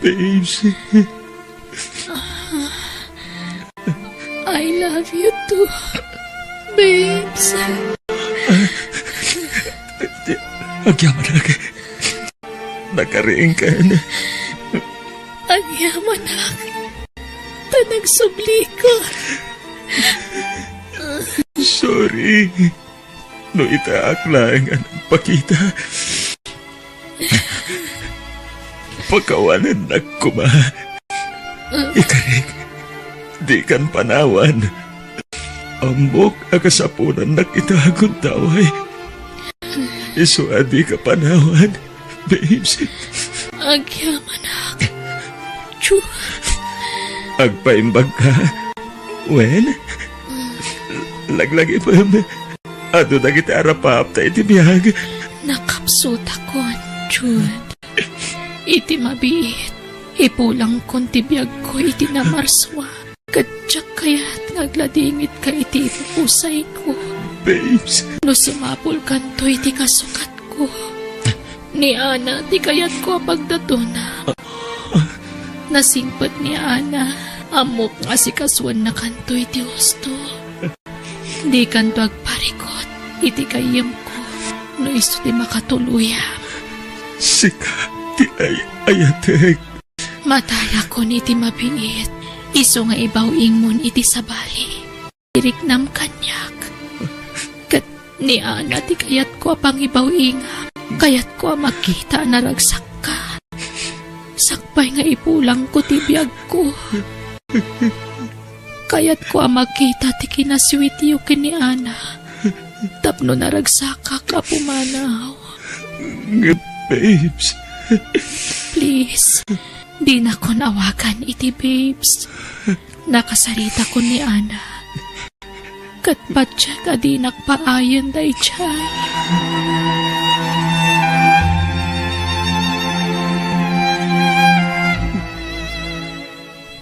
babes. I love you too, babes. Agyaman ako. Nakariing ka na. Agyaman ako. Nagsubli ko. Sorry. No itaak lang ang pakita. Pagkawanan na kuma. Ikarig. Di kan panawan. Ambok akasapunan na kitagod taway. Isuadi ka panawan, babes. Agyaman ako. Chu. Agpaimbag ka. Wen? Laglagi pa mo. Ato na kita arapap tayo tibiyag. Nakapsot ako, Jude. Iti mabiit. Ipulang kong tibiyag ko iti namarswa. Kadyak kaya't nagladingit ka iti pusay ko. Babes. No sumapul kanto iti kasukat ko. Ni Ana, ti kayat ko pagdatuna. Nasingpet ni Ana. Amok nga si kaswan na kanto iti husto. Di kanto agparikot. Iti kayam ko. No iso ti makatuluyam. Sika, ti ayatek. Mataya ko ni iti mabiit. Iso nga ibawing mon iti sabali. Iriknam kanyak. Kat ni Ana ti kayat ko apang ibawingam. Kayat ko makita na ragsak ka. Sakpay nga ipulang ko ti biyag ko. Kayat ko makita ti kinaswit yu ni Ana. Tapno na ragsaka ka pumanaw. Babes. Please, di na ko nawagan iti babes. Nakasarita ko ni Ana. Katpatya ka di nakpaayon day chay.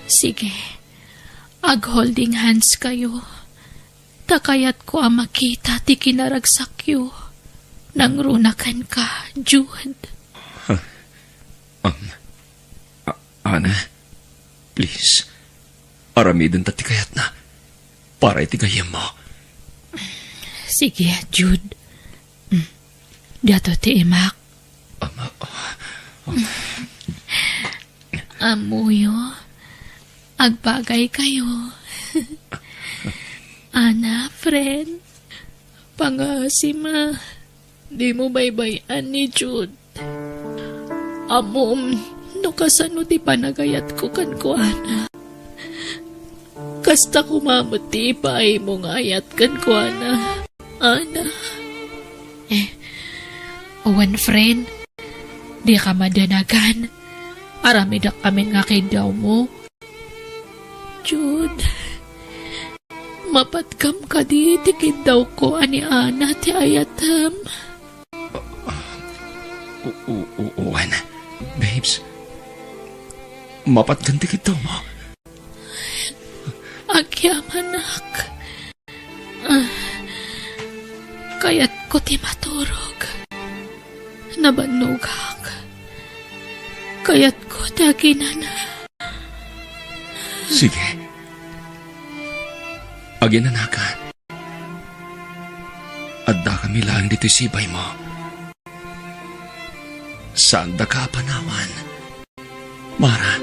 Sige, ag-holding hands kayo. Takayat ko makita ti kinaragsak yu. Nang runakan ka, Jude. Ana, please. Aramidin tati kayat na. Para itigayam mo. Sige, Jude. Dato ti imak. Amuyo. Agbagay kayo. Ana, friend. Pangasima. Di mo baybayan ni Jude. Amom, no kasano ti panagayat ko kan ko, Ana. Kasta kumamuti pa ay mong ayat kan ko, Ana. Ana. One friend, di ka madanagan. Aramidak kami nga kay daw mo. Jude, mapatkam ka di tikid daw ko ani Ana ti ayatam. Ana, babes. Mapatkan tikid daw mo. Agyamanak. Kaya't ko ti maturog. Nabanugak. Kaya't ko ti aginana. Sige. Aginana ka. Adda kami lang dito sibay mo. Saan da ka panawan? Mara.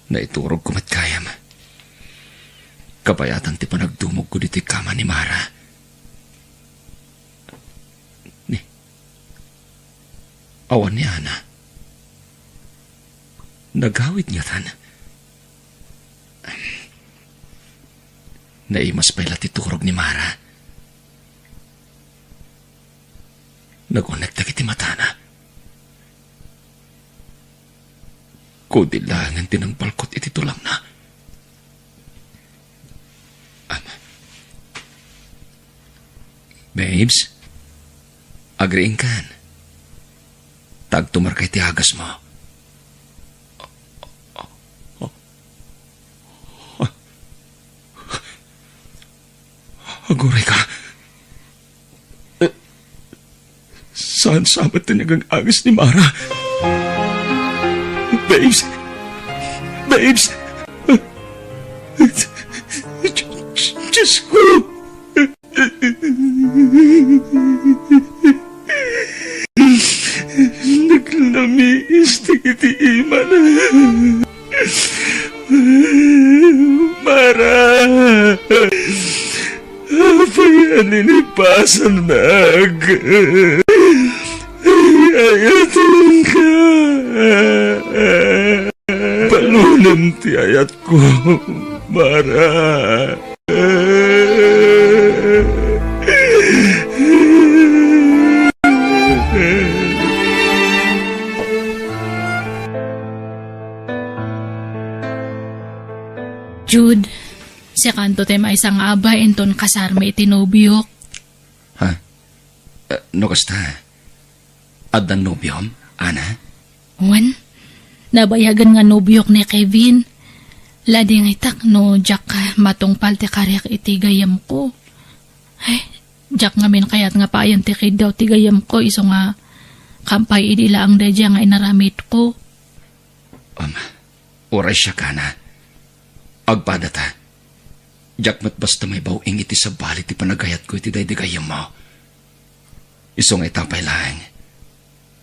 Naiturog ko matkayam. Kabayatan ti panagdumog ko dito'y kama ni Mara. Awan ni Ana. Naghawid nga tan. Naimas pa'y latiturog ni Mara. Nagunagtag iti matana. Kudilangan tinang balkot iti tulang na. Babes, agriing kan. Tagtumar kay tiagas mo. Aguray ka. Saan sabat tinagang agis ni Mara? Babes! Babes! Diyos ko! Naglamiis iti iman. Mara! Payaninipasan nag. Ayatun ka. Palunan ti ayat ko, Mara. Jude, si kanto tayo maisang abay enton kasarme iti nobyok. Ha? No kasta? Adan nobyom, Ana? Wan, nabayagan nga nobyok ni Kevin. Lading itak no, Jack matungpal ti karyak iti gayam ko. Ay, Jack nga min kayat nga payan ti kid daw ti gayam ko iso nga kampay idila ang dadya nga inaramit ko. Oray siya ka na. Agpadata. Jack mat basta may bawing iti sa balit ti panagayat ko iti daydigayam mo. Iso nga itapay lang.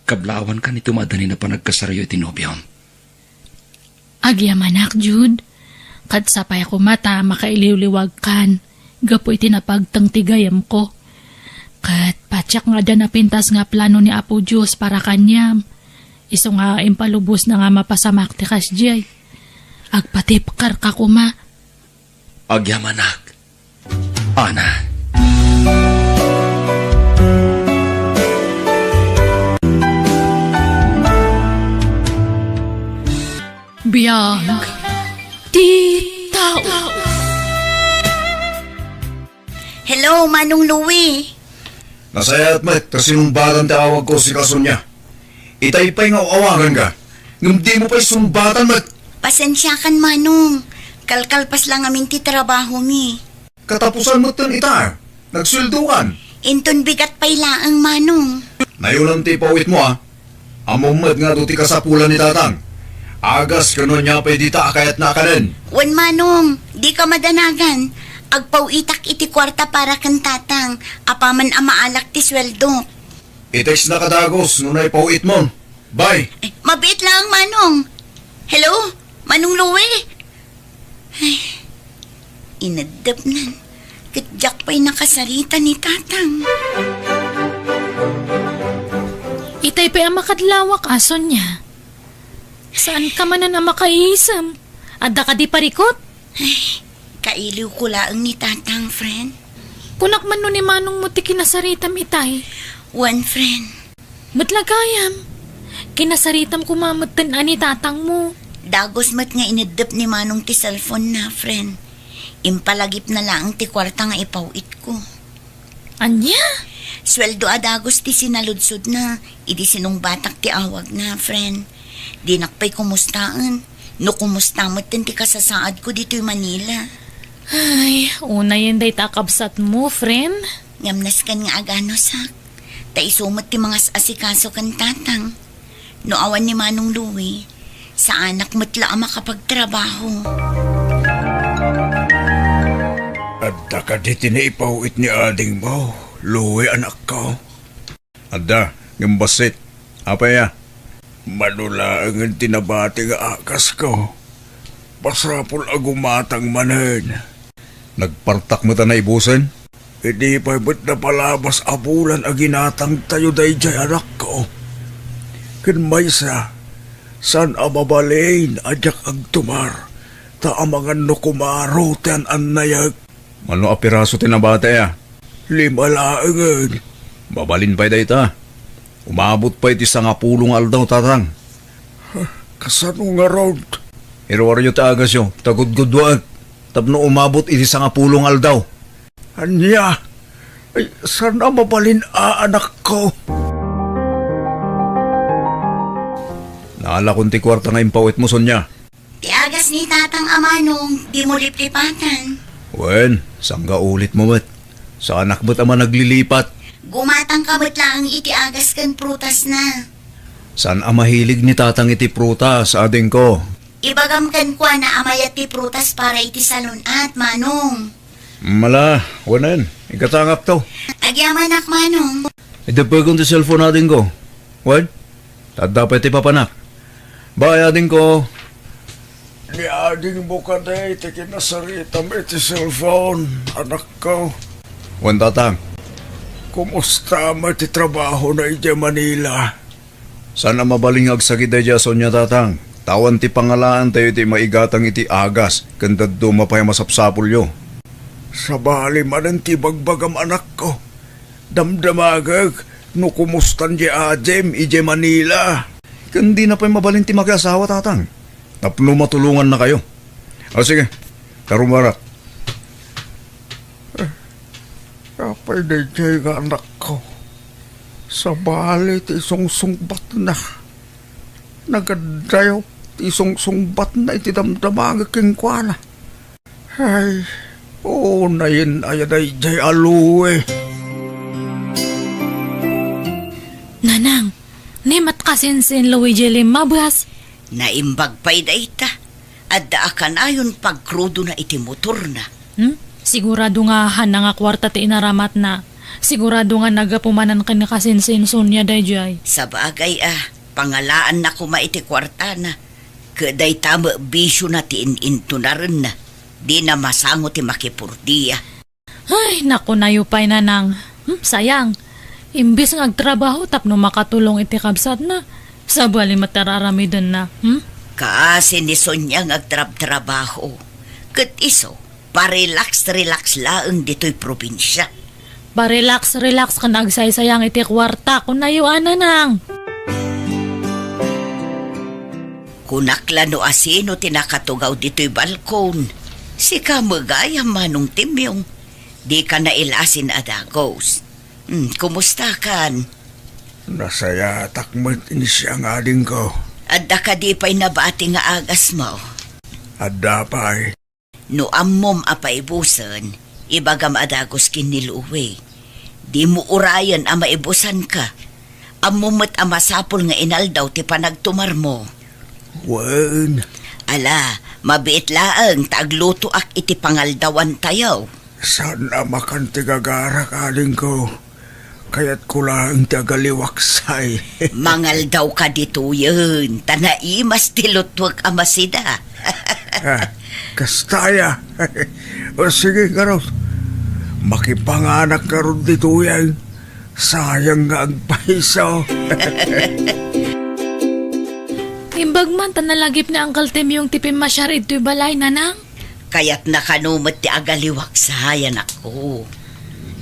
Kablawan ka ni tumadani na panagkasarayo iti nobyom. Agyamanak, Jude. Kat sapay ako mata, makailiwliwag kan. Gapo iti napagtang tigayam ko. Kat patsak nga da napintas nga plano ni Apo Diyos para kanyam. Iso nga impalubos na nga mapasamak ti kasjay. Agpatipkar ka kuma. Agyamanak. Ana. Biyag. Titaw. Hello, Manong Louie. Nasayat met, kasi nung bagan tawag ko si Kasunya. Itay-pay nga awagan ka. Nung di mo pa'y sumbatan met. Pasensya kan, Manong. Kalkalpas lang amin ti trabaho mi. Katapusan mo tan ita. Nagsulduan. Inton bigat pa'y laang, Manong. Nayunan ti pawit mo Among met nga do ti kasapulan ni tatang. Agas kanon niya pa'y di ta akayat na kanin. Wan, Manong. Di ka madanagan. Agpawitak iti kwarta para kan tatang. Apaman amaalak ti sweldo. Itex na kadagos nunay pawit mo. Bye. Mabit lang, Manong. Hello? Manong Louie? Ay, inadap nan. Katjak pa'y nakasarita ni tatang. Itay pa ang makadlawak ason niya. Saan ka man na makaisam? Adda ka di parikot? Ay, kailiw ko laang ni tatang, friend. Kunak man nun ni manong mo ti kinasaritam itay. One friend. Matlagayam. Kinasaritam kumamatan ani tatang mo. Dagos mat nga inadap ni Manong ti cellphone na, friend. Impalagip na lang ti kwarta nga ipawit ko. Anya? Sweldo adagos ti sinaludsod na. Idi sinong batak ti awag na, friend. Di nakpay kumustaan. No kumusta mo't ti kasasaad ko dito'y Manila. Ay, una yan day takabsat mo, friend. Ngamnas kan nga agano sak. Taisumot ti mga asikaso kan tatang. No awan ni Manong Louie, sa anak matla ang makapagtrabaho. Adda ka di tinaipawit ni ading mo. Luwi anak ko. Adda, ngimbasit. Apa ya? Manula ang tinabati nga akas ko. Pasapol agumatang manen. Nagpartak mo ta na ibusin? Hindi pa ba't na palabas abulan aginatang tayo day jay anak ko. Ken maysa, san amabalin ajak agtumar, ta amangan no kumaro ten annayag. Mano apiraso tinabate ya? 5 laengan. Mabalin pa'y dayta. Umabot pa'y ti 10 aldaw tatang. Kasano nga road? Irwaryo ta agas yo, tagudgudwaan. Tapno umabot iti 10 aldaw. Anya? Ay, sana mabalin anak ko? Naala kong ti kwarta nga impawit mo, Sonya. Tiagas ni tatang amanong, di mo liplipatan. Wen, sangga ulit mo mat. Sa anak mo't ama naglilipat. Gumatang kamot lang iti agas kan prutas na. San ang mahilig ni tatang iti prutas, ading ko? Ibagam kan kwa na amayat ti prutas para iti salon at manong. Mala, wanan. Ikatangap to. Agyaman ak manong. Idapagong ti cellphone ading ko. Wen, dapat ti papanak. Bye, ading ko. Ni ading mo ka na iti kinasaritam iti cellphone, anak ko. Wen, tatang. Kumusta mo iti trabaho na iti Manila? Sana mabalingag sa kita dya, Sonya, tatang. Tawan ti pangalaan tayo iti maigatang iti agas, kandad dumapay masapsapul yo. Sa bali man ti bagbagam anak ko. Damdamagag, no kumustan di ajem ije Manila. Kandi na pa'y mabalin ti mag-asawa, tatang. Tapno matulungan na kayo. O sige, tarumarat. Kapay na dyan nga anak ko. Sa bali ti sungsungbat na. Nagadayo ti sungsungbat na iti damdamagag kingkwana. Ay, na yun ayan ay jay aluwe. Nanang, nemat kasinsin Luigi Limabas. Naimbag pa'y dayta. At daakan ayon pagkrudo na iti motor na. Sigurado nga nga kwarta ti inaramat na. Sigurado nga nagapumanan ka ni kasinsin Sonya dayjay. Sa bagay pangalaan na kuma iti kwarta na. Kaday tama bisyo na ti ininto na rin na. Di na masango ti makipurdiya. Ay, naku nayupay nanang. Sayang. Imbis nga agtrabaho tapno makatulong iti kabsat na. Sa bali matararamidan na. Kaasi ni Sonya nga agtrab-trabaho. Kat iso, parelax laang dito'y probinsya. Relax ka nagsaysayang iti kwarta kung nayuan nanang. Kunakla no asino tinakatugaw dito'y balkon. Si ka magaya manong timyong. Di ka na ilasin adagos. Kumusta kan? Nasaya takmat ini siya nga din ko. Adda ka di pa'y nabati nga agas mo. Adda pa'y. No ammom apay busan, ibagam adagos kiniluwi. Di mo urayan ang maibusan ka. Ammomot ang masapol nga inaldaw ti panagtumar mo. Wen. Ala, mabiit laang taagluto ak iti pangaldawan tayaw. Sana makantigagara kaling ko. Kaya't ko lang tagaliwaksay. Mangaldaw ka dito yun. Tanaimas tilutwag amasida. Kastaya. O sige karon. Makipanganak karon dito yan. Sayang nga ang paiso. Imbag man tanalagip ni Uncle Tim yung tipim masyar ito'y balay nanang. Kaya't nakanumot ti agaliwak sayan ako.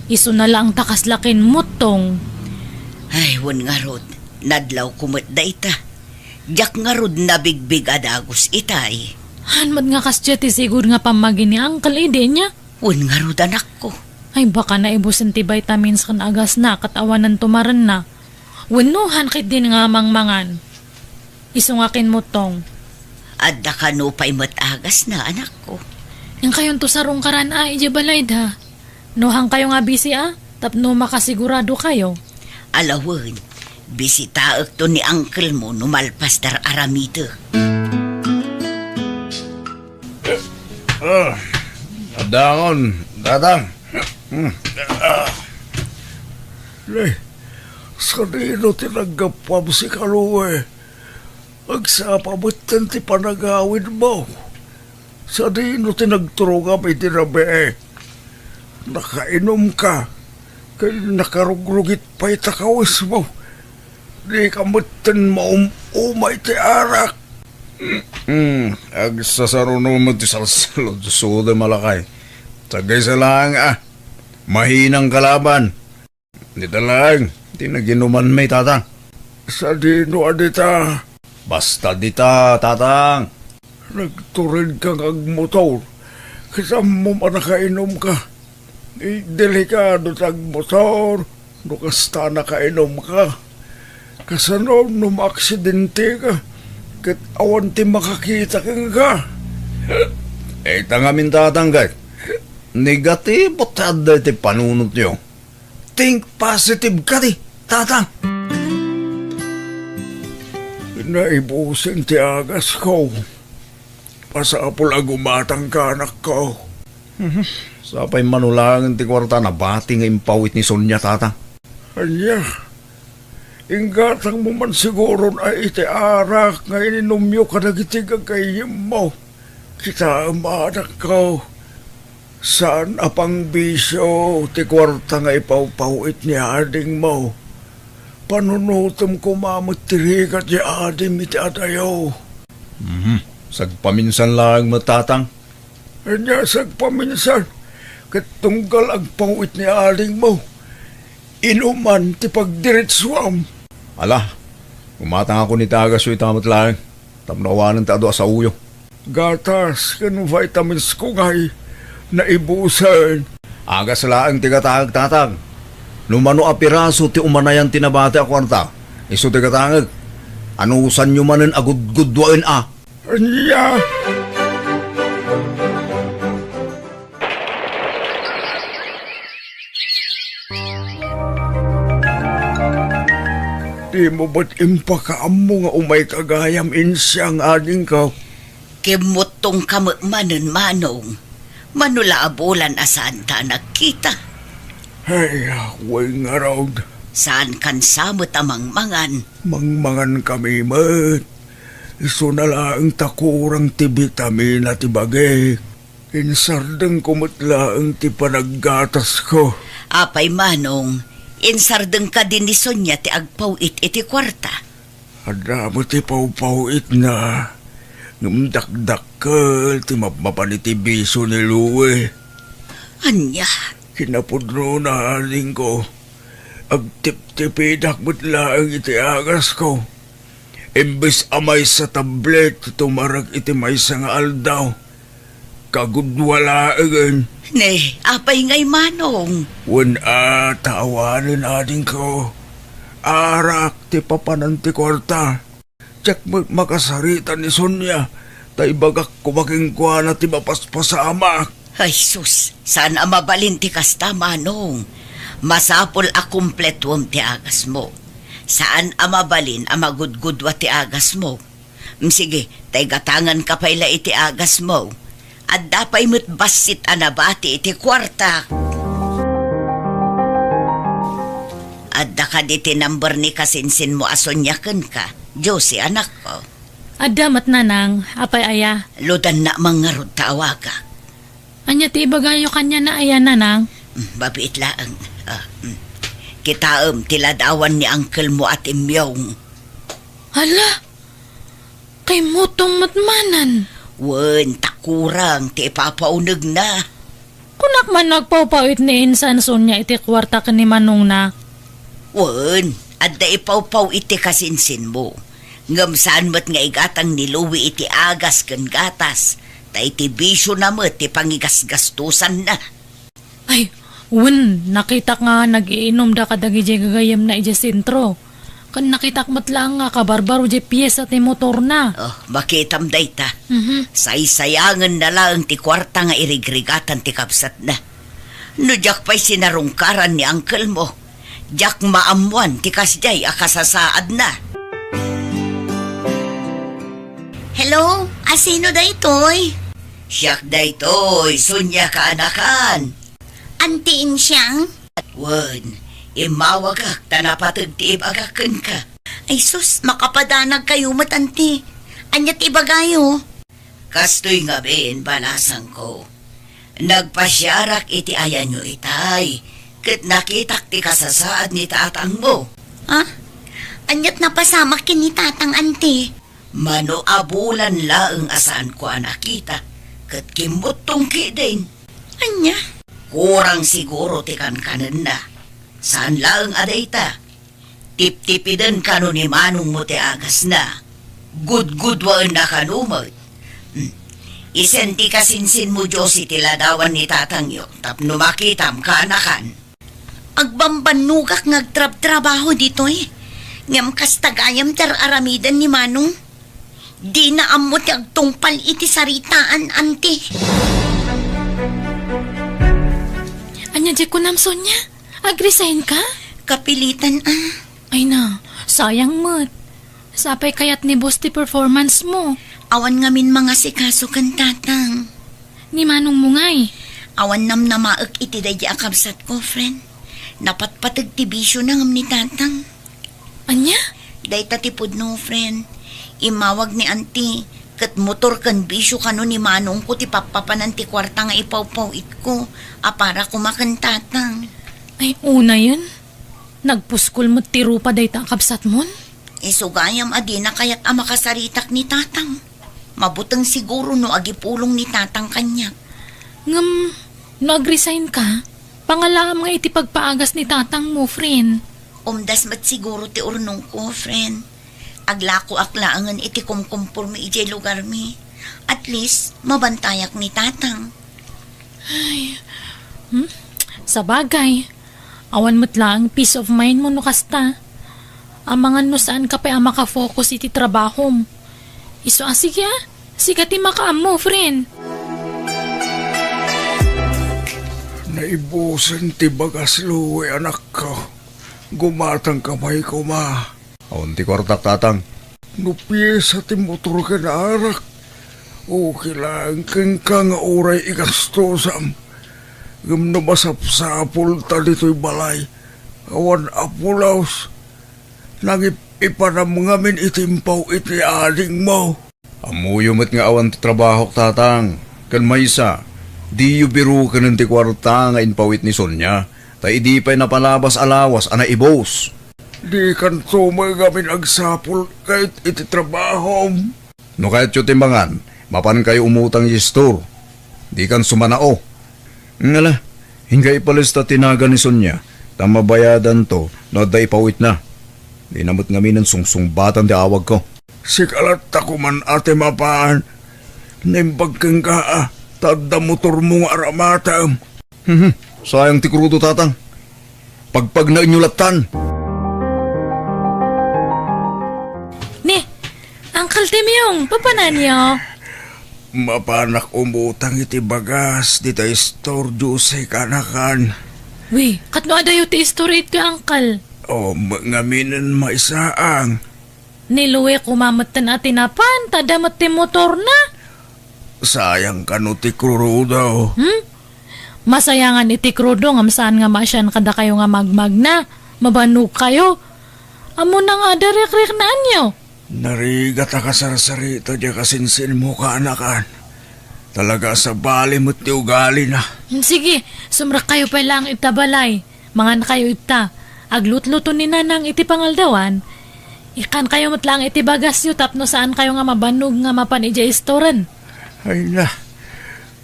Iso na lang takaslakin mo tong. Ay, wan nga rod. Nadlaw kumot da ita. Diyak nga rod nabigbig adagos itay. Hanmad nga kasya ti siguro nga pamagi ni Uncle ide niya. Wan nga rod anak ko. Ay baka naibusin ti vitamins kan agas na katawanan tumaran na. Winuhan kit din nga mangmangan. Iso nga kin mo tong. Adda ka no pa'y matagas na anak ko. Yung kayon to sarong karan ay balay da. Nohang kayo nga busy tapno makasigurado kayo. Alawan, bisitaak to ni uncle mo numalpas dar aramito. Adangon, dadang. Sanino tinagapam si Kaluwe. Agsapabot ti panagawin mo. Sanino tinagturunga may tinabe. Nakainom ka. Kaya nakarugrugit pa itakawis mo. Di kamutan mo umay ti arak. Ag sasaruno mo ti salsalod suda malakay. Tagay sa lang mahinang kalaban. Dita lang, di naginuman may tatang. Sa dino adita. Basta dita, tatang. Nagturid kang agmotor. Kasama mo man nakainom ka. Delikado tag motor. Nukasta nakainom ka. Kasano nung aksidente ka. Kat awan ti makakita kang ka. Tangamin tatanggat. Negatibo tada ti panunot nyo. Think positive ka ti, tatang. Naibusin ti agas ko. Pasapol agumatang ka anak ko. Sapay manulangan ti kwarta na bati nga impawit ni Sonia, tatang. Anya, inggatang mo man siguro na iti arak nga ininumyo ka nagitigag kayim mo. Kita anak ko. Saan apang bisyo ti kwarta nga ipawpawit ni ading mo? Panunutom ko mamutirigat di adim iti adayo. Sagpaminsan lang matatang. Anya sagpaminsan. Katunggal ang pawit ni ading mo. Inuman ti pagdiritswam. Ala, umatang ako ni tagas yung itamat lang. Tamnawanan ta ado sa uyo. Gatas, kan vitamins ko ngay. Naibusan. Agas laang tigatag tatang. Numano apiraso ti umanayan tinabate a kwarta. Iso tigatangag. Anusan nyo manen agud-gudwain Anya. Di mo ba't impakaam mo nga umay kagayam insyang ading ka? Kimutong kamamanon manong. Manula abulan asaan ta nakita. Ay, way nga raw. Saan kan samot amang mangan? Mangmangan kami mat. Iso na lang takurang ti vitamin at ibagay. Insardeng kumutla ang ti panaggatas ko. Apay manong, insardeng ka din ni Sonia ti agpawit iti kwarta. Adamo ti pawpawit na. Ngumdakdakkel ti mapapaniti biso ni Louie. Anya? Kinapudno na aling ko. Agtip-tipidak mutla ang iti agas ko. Imbes amay sa tablet, tumarag iti may nga aldaw. Kagudwala agad. Ne, apay ngay manong. Wan tawanin ading ko. Arak ti papanan ti kwarta. Tsak makasarita ni Sonia. Tay bagak kumaking kwa na ti mapaspasamak. Ay sus, saan mabalin ti kasta manong? Masapol a kumpletwom ti agas mo. Saan mabalin a magudgudwa ti agas mo? Sige, tay gatangan ka payla iti agas mo. At dapay mo't basit anabati iti kwarta. At ka diti number ni kasinsin mo asonyakan ka. Josie, anak ko. Adamat nanang, apay aya. Ludan na mga rod tawaga. Anya ti ibagayo kanya na aya nanang. Babiit laang. Kitaam tiladawan ni uncle mo at imyong. Hala, kay mutong matmanan. Wen, takurang ti ipapaunag na. Kunak man nagpawpawit ni insan Sonia iti kwarta ka ni manong na. Wen, adda ipawpaw iti kasinsin mo. Ngam saan mo't nga igatang ni Louie iti agas kan gatas. Ta iti bisyo na mo't ti pangigasgastusan na. Ay, wen, nakita nga nag-iinom da kadagi di gagayam na iti sentro. Kan nakita mat lang nga kabarbaro di piyesa ti motor na. Oh, makitam day ta. Saysayangan na lang ti kwarta nga irigrigatan ti kapsat na. No jak pa'y sinarungkaran ni uncle mo. Jak maamuan ti kasjay akasasaad na. Hello? Asino daytoy? Siyak daytoy, Sonia ka anakan. Antiin siyang? Wen, imawagak tanapatag ti ibagakan ka. Ay sus, makapadanag kayo matanti. Anyat ibagayo. Kastoy nga ben, balasang ko. Nagpasyarak iti ayan nyo itay. Kat nakitak ti kasasaad ni tatang mo. Ha? Anyat napasama kini tatang ante. Mano abulan laeng asaan ko nakita. Kat kimbot tungki din. Anya? Kurang siguro tikan kanan na. Saan laeng adayta? Tip-tipiden kano ni manong mo te agas na. Good waan na kanumag. Isenti kasinsin mo Diyos itiladawan ni tatang yo. Tapno makitam kaanakan. Agbambanugak ngagtrab-trabaho dito eh. Ngam kastagayam tar aramidan ni manong. Di na amot agtungpal iti saritaan ante. Anya di ko nam Sonya? Agresign ka? Kapilitan Ay na, sayang mo't. Sapay kayat ni boss ti performance mo. Awan ngamin mga sikaso kan tatang. Ni manong mungay. Awan nam namaak iti dadya akabsat ko, friend. Napatpatag ti bisyo na ngam ni tatang. Anya? Day tatipod no, friend. Imawag ni auntie, kat motor kan bisyo kano ni manong ko ti papapanan ti kwarta nga ipawpawit ko, para kumakan tatang. Ay una yun. Nagpuskol mo ti rupa day takabsat mon. Isugayam adina kayat makasaritak ni tatang. Mabutang siguro no agipulong ni tatang kanya. Ngam, nag-resign ka? Pangalam nga iti pagpaagas ni tatang mo, friend. Umdas mat siguro ti urnong ko, friend. Aglako aklaangan iti kumkumpur mi ijay lugar mi. At least, mabantayak ni tatang. Sa bagay, awan mo't lang peace of mind mo no kasta. Amangan no saan ka pa makafocus iti trabaho mo. Iso sige siga ti makaam mo, friend. Naibusan ti bagas luwi anak ko. Gumatang kamay ko ma. Awan ti kwartak tatang. Nupiyesa ti motor ka na arak. O kailangan ka nga oray ikastosam. Gam na masapsapul ta dito'y balay. Awan apulaos. Nangip ipanam ngamin itimpaw iti ading mo. Amuyumot nga awan ti trabaho tatang. Kan maysa. Di yu biru ka ng ti kwarta nga inpawit ni Sonya. Ta idi pa'y napalabas alawas ana ibos. Di kan sumagamin agsapul kahit iti trabaho. No kahit yu timbangan, mapan kayo umutang yistor. Di kan sumanao. Ngala, hingga ipalista tinaga ni Sonya. Tamabayadan to, no da ipawit na. Di namot ngamin ang sungsungbatan di awag ko. Sikalat ako man ate mapaan. Naimbag kang ka tadda motor mo nga aramatam. Sayang ti krudo tatang. Pagpag na inyulatan. Ni, Uncle Timyong, papanan niyo? Mapanak umutang iti bagas di tayo store juice kanakan. Uy, katno adayo ti storate ka, Uncle. O ngaminan maisaang. Niluwe kumamatan at tinapan, tadamat ti motor na. Sayang ka no ti krudo. Masayangan iti krudo ngam saan nga masyan kada kayo nga magmag na. Mabanug kayo. Amo na nga darik-rik na anyo. Narigat ka sarsarito di kasinsin mo ka anakan. Talaga sa bali mo't ti ugali na. Sige, sumrak kayo pa lang itabalay. Mangan kayo ita. Aglut-luto ni nanang iti pangaldawan. Ikan kayo matlang iti bagas yu tapno saan kayo nga mabanog nga mapan ija istoran. Ay na,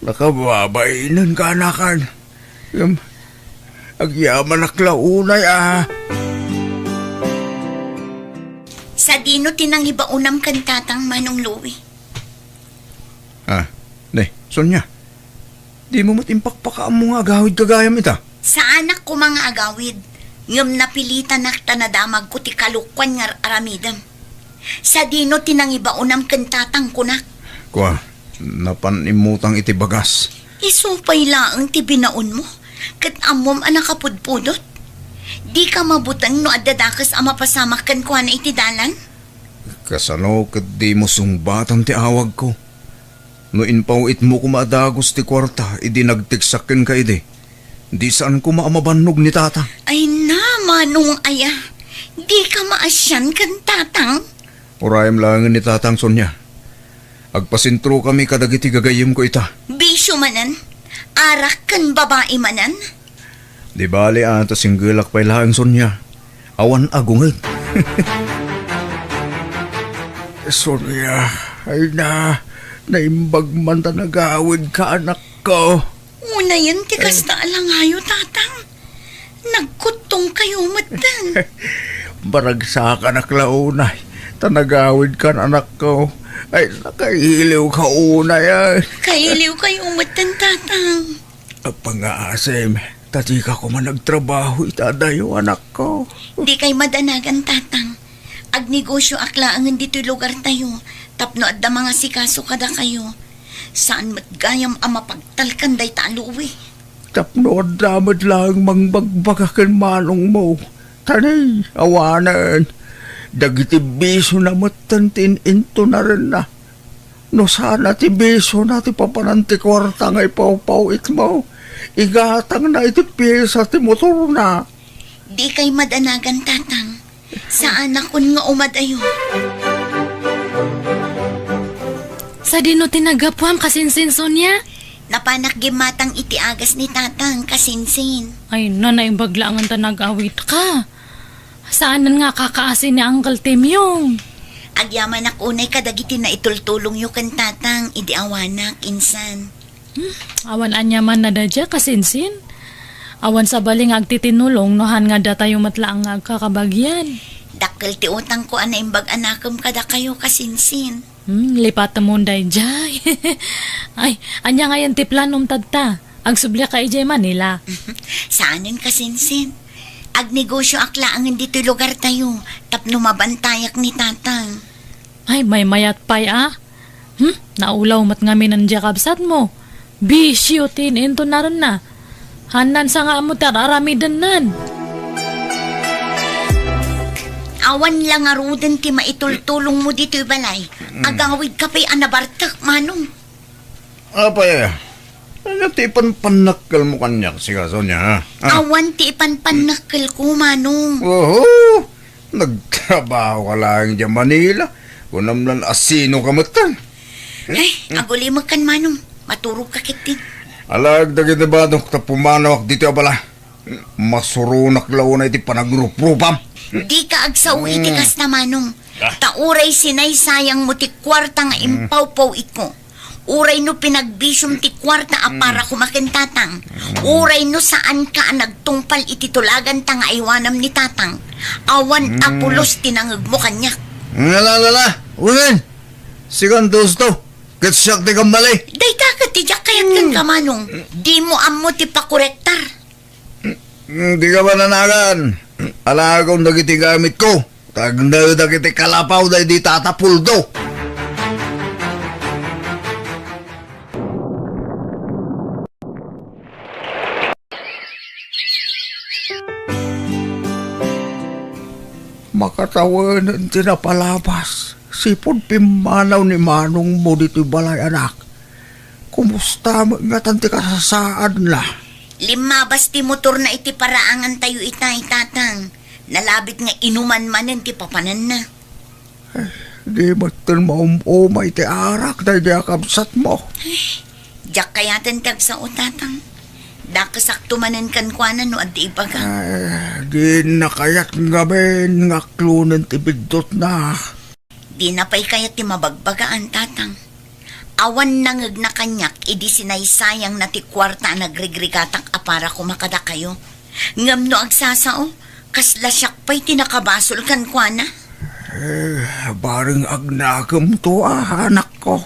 nakababainan ka anakan. Agyaman aklaunay Sa dino tinang ibaunam kan tatang Manong Louie. Ne, Sonya. Di mo matimpakpakaam mo nga agawid kagayam ita. Sa anak ko mga agawid, ngam napilitan na tanadamag ko ti kalukwan nga aramidam. Sa dino tinang ibaunam kan tatang kunak. Kwa, napanimutang iti bagas. Isupay laang ti binaon mo. Kat amom anak kapudpudot. Di ka mabutang no adadakas ang mapasamakan ko na iti dalan? Kasano kat di mo sungbatan ti awag ko. No inpawit mo kumadagos ti kwarta, idi nagtiksakin ka idi. Di saan ko maamabanog ni tata. Ay na, Manong aya. Di ka maasyan kan tatang. Urayam lang ni tatang Sonya. Agpasintro kami kadagiti gagayim ko ita. Bisyo manan. Arak kan babae manan. Di bali ata singgilak pa'y lahang Sonya. Awan agungag. Sonia, ay naimbag man ta nagawid ka anak ko. Una yan, tikas na alangayo, tatang. Nagkutong kayo, matan. Baragsa ka naklaunay, tanagawid ka anak ko. Ay, nakahiliw ka una yan. Kailiw kayo, matan, tatang. Pang-aasim, tati ka ko man nagtrabaho itadayo anak ko. Di kay madanagan, tatang. Agnegosyo aklaangan dito'y lugar tayo. Tapno at da mga sikaso kada kayo. Saan matgayam ang mapagtalkan day taluwi. Tapno at damad lang mangbagbagakan manong mo. Tanay, awanan. Dagiti biso na matantin into na rin na. No sana ti biso na ti papananti kwarta nga ipaw-pawit mo. Igatang na iti pyesa ti motor na. Di kay madanagan, tatang. Saan akon nga umadayo? Sa dino tinagapuam kasinsin, Sonia? Napanak gimatang iti agas ni tatang kasinsin. Ay, nanay bagla ang tanag-awit ka. Saan nga kakaasin ni Uncle Tim yung? Agyaman akunay kadagiti na itultulong yu kan tatang, idi awanak, insan. Awan anya man na dadya kasinsin. Awan sa baling agtitinulong nohan nga data yung matlaang agkakabagyan. Dakkel ti utang ko ana imbag anakam kada kayo kasinsin. Lipat mo day jay. Ay, anya nga yan ti planom tadta. Ang sublia ka ijay Manila. Saanin kasinsin? Agnegosyo aklaangan dito lugar tayo. Tapno mabantayak ni tatang. Ay, may mayat pay Naulaw mat ngamin ang jakabsat mo. Bisyo tin into na rin na. Hanan sa nga mo tararamidan nan. Awan lang aruden ti maitultulong mo dito'y balay. Agawid ka pa'y anabartak, manong. Apay, natipan panakal mo kanyak siya, Sonia. Awan ti ipanpanakil ko, manong. Oo, nagtrabaho ka lang dyan Manila. Kunam lang asino ka matan. Ay, agulimag kan, manong. Maturog ka kitin. Alag dagit na ba nung tapumanawak dito abala? Masurunak law na iti panagrupropam. Di ka agsaw itikas na, manong. Tauray sinay sayang mo ti kwarta nga impaw-paw iko. Uray no pinagbisyong ti kwarta para kumakin tatang. Uray no saan ka nagtungpal iti tulagan ta nga iwanam ni tatang. Awan apulos tinangag mo kanyak. Lala, unin. Sigan dos to. Katsyak ti kambali. Dayta ka tijak kayat kan ka, manong. Di mo amo ti pakorektar. Di ka ba nanagan? Alagaw dagiti gamit ko. Tagna dagiti kalapaw da di tatapuldo. Makatawanan tinapalabas. Sipon pimanaw ni manong mo dito'y balay anak. Kumusta nga tanti kasasaan na? Limabas ti motor na iti paraangan tayo itay, tatang. Nalabit nga inuman manen ti papanan na. Di matan maumumay ti arak na di akabsat mo. Diyak kayatan tag sa utatang. Dakasakto manen kan kwanan no at di ibaga. Di nakayat ngamin nga klunan ti bigdot na. Di na pa'y kayat ti mabagbagaan, tatang. Awan nangag na kanyak, idi sinaysayang na ti kwarta nagrigrigatak apara kumakada kayo. Ngam no agsasao, kasla siyak pa'y tinakabasol kan kwana. Bareng agnagam to anak ko.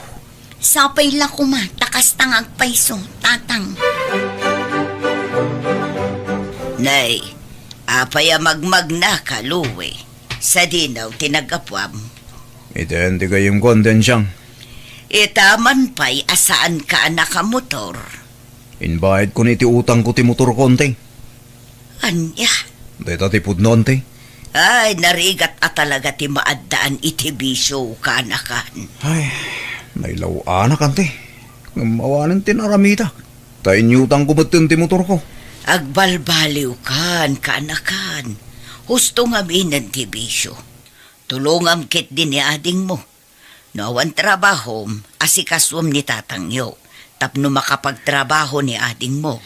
Sapay la kuma, takas tangag paiso, tatang. Nay, apaya magmag na kaluwi. Sa dinaw tinagapwam. Iten di kayong kondensyang. Itaman pa'y asaan ka anak ka motor. Inbayad ko ni ti utang ko ti motor konting. Anya? Dito ti pudnon ti. Ay, narigat at talaga ti maaddaan iti bisyo ka anakan. Ay, nailaw anak ante. Ngamawanan ti naramita. Tayin utang ko batin ti motor ko. Agbalbaliw kan ka anakan. Husto nga minan ti bisyo. Tulungam kit din ni ading mo. Nawan trabahom, asikaswam ni tatangyo. Tapno makapagtrabaho ni ading mo.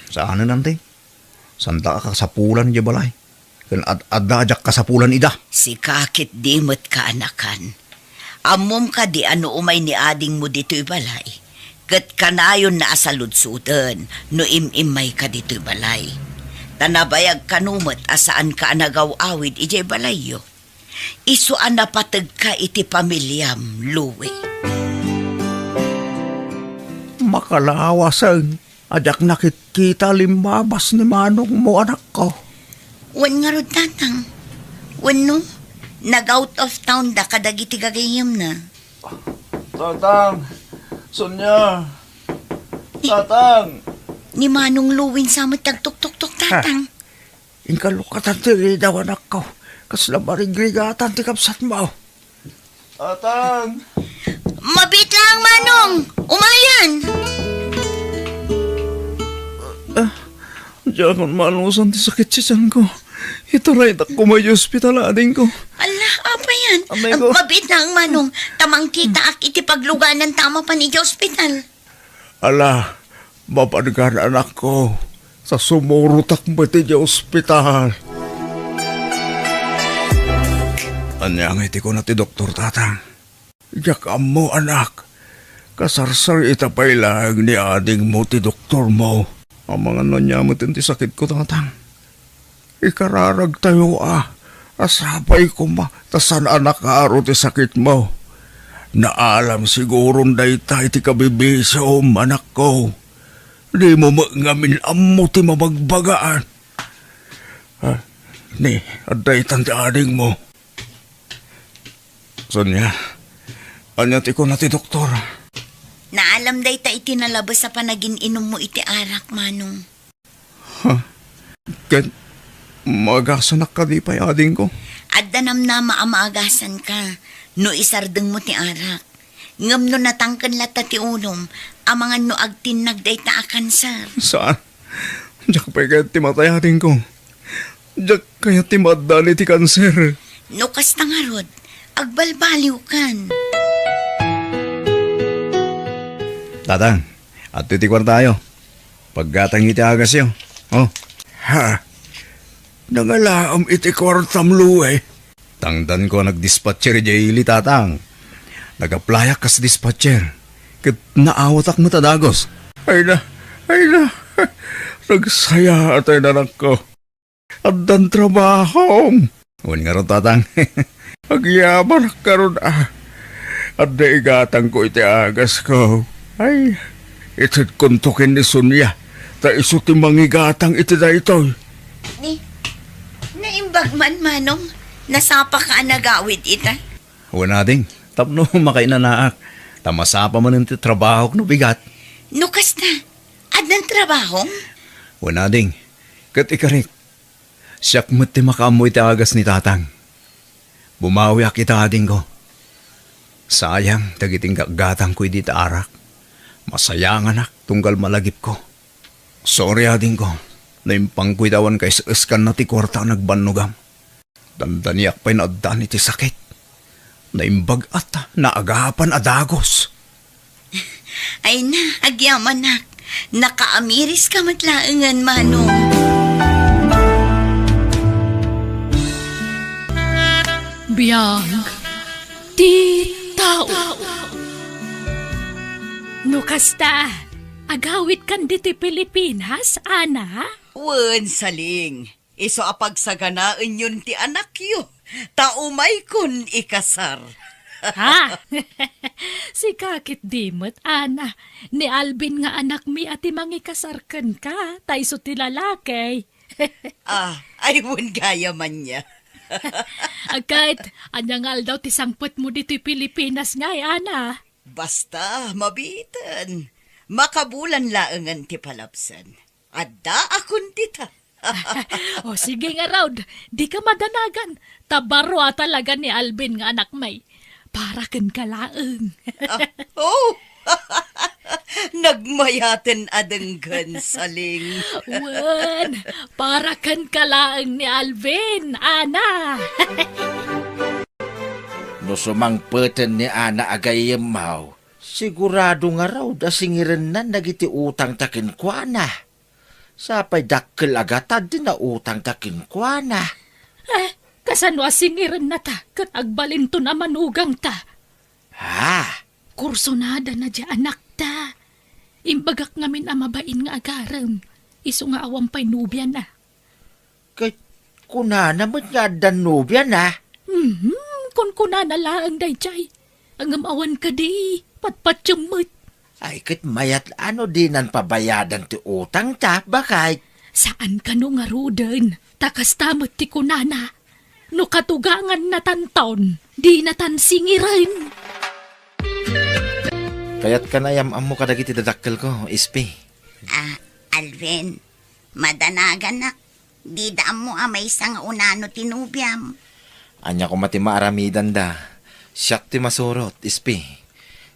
Saan na nante? Sanda ka kasapulan niya balay. Kan adajak kasapulan ida. Si kakit dimot ka anakan. Amom ka di ano umay ni ading mo dito'y balay. Kat kanayon na asaludsudan, no imimay ka dito'y balay. Tanabayag kanumat asaan ka anagaw-awid ijay balayo. Isuan na patag ka iti pamilyam, Louie. Makalawasan, ajak nakikita limbabas ni manong mo anak ko. Wan nga rod tatang. Wan no? Nag-out of town da kadagiti gagayam na. Tatang, Sonya, Tatang. Ni Manong Luwin sa tagtuk-tuk-tuk tatang. Inkalukatan ti daw anak ko. Kasla marigrigatan ti kapsat mo. Tatang. Mabit lang, Manong! Umayan! Diyan kung malusan ti sakit siya ko. Ito rin ako may hospital ading ko. Ala, apa yan? Amay ko. Mabit lang, Manong. Tamang kita ak iti pagluganan tama pa ni hospital. Ala, mapadgan anak ko. Sa sumurutak mo ti hospital. Anyang iti ko na ti doktor tatang. Yakam mo anak. Kasarsar itapay lang ni ading mo ti doktor mo. Ang mga nanyamutin ti sakit ko tatang. Ikararag tayo asapay ko tasan anak aro ti sakit mo. Naalam siguron day tayo ti kabibiso anak ko. Di mo ngamin amo ti mamagbagaan. Ni, aday tanti ading mo. Sonya, anya ti ko na ti doktor. Naalam day ta iti nalabas sa panagin-inom mo iti arak, Manong. Ken, magasanak ka di pa ading ko. Adda nam na maamaagasan ka. No isardeng mo ti arak. Ngam no natangkan lata ti unom. Amangan no agtinag day ta a kanser. Saan? Diyak pa kaya ti matay ading ko. Diyak kaya ti madali ti kanser. No kasta nga rod. Agbalbaliw kan. Tatang, at titikwan tayo. Paggatang iti agas yun. Oh. Ha? Nangalaam iti kwartam luwe. Tangdan ko nagdispatcher jayili tatang. Nagaplayak kas dispatcher. Kat naawatak mo tadagos. Ay na. Nagsaya atay na ko. At dan trabaho. Huwag nga ron tatang. Agyaman karon At naigatang ko iti agas ko. Ay, itit kuntukin ni Sonya. Ta iso ti mangigatang iti da ito. Naimbag man, Manong. Nasapa ka nagawid ita. Wala ding. Tapno makainanaak. Tamasapa man iti trabaho no bigat. No kasta. Adnan trabaho? Wala ding. Kat ikarik. Siyak mo't ti makaamoy ti agas ni tatang. Bumawi akita ading ko. Sayang, tagiting kagatang ko di arak. Masayang anak, tunggal malagip ko. Sorry ading ko. Naimpang ko'y dawan kay iskan na ti kwarta nagbanugam. Dandaniak pa'y naaddan iti sakit. Naimbag at naagapan adagos. Ay na, agyaman nak. Nakaamiris ka matlaangan, Manong. Biyag, di tao. No kasta, agawit kan diti Pilipinas, ana? Wen saling, iso apagsaganaan yun ti anak yu. Taumay kun ikasar. Ha? Si kakit dimot, ana. Ni Alvin nga anak mi ati mangikasarkan ka, tayso ti lalaki. Ay wen gaya man niya. Agkait, anyangal daw ti sangput mo dito Pilipinas nga, ana. Basta, mabitan. Makabulan laangan ti palapsan. Adda akon tita. O sige nga, Raud, di ka madanagan. Tabaro talaga ni Alvin nga anak may. Para kan kalaang. Oh! Nagmayaten adenggan saling. Wan, para kan kalaang ni Alvin, ana. No sumangpeten ni Ana agayem mau, sigurado nga raw da singiren na nagiti utang takin kwa na. Sapay dakkel agatad din na utang takin kwa na. Kasano asingiran na ta, kat agbalin to naman ugang ta. Ha? Kursonada na di anak ta. Imbagak ngamin amabain nga agaram. Iso nga awang pa'y nubya na. Kay kunana mo't nga danubya na. Kun kuna na laang dayjay. Ang amawan ka di. Patpatsumot. Ay kit mayat ano dinan pabayadan ti utang ta bakay. Saan ka no nga ruden? Takas tamot ti kunana. No katugangan na tanton. Di na tansingirin. Kayat ka na yamam mo kadagiti dadakkel ko, ispi. Alvin, madanagan na. Di daan mo amay isang unano tinubyam. Anya ko mati maaramidan da. Siyak ti masurot, ispi.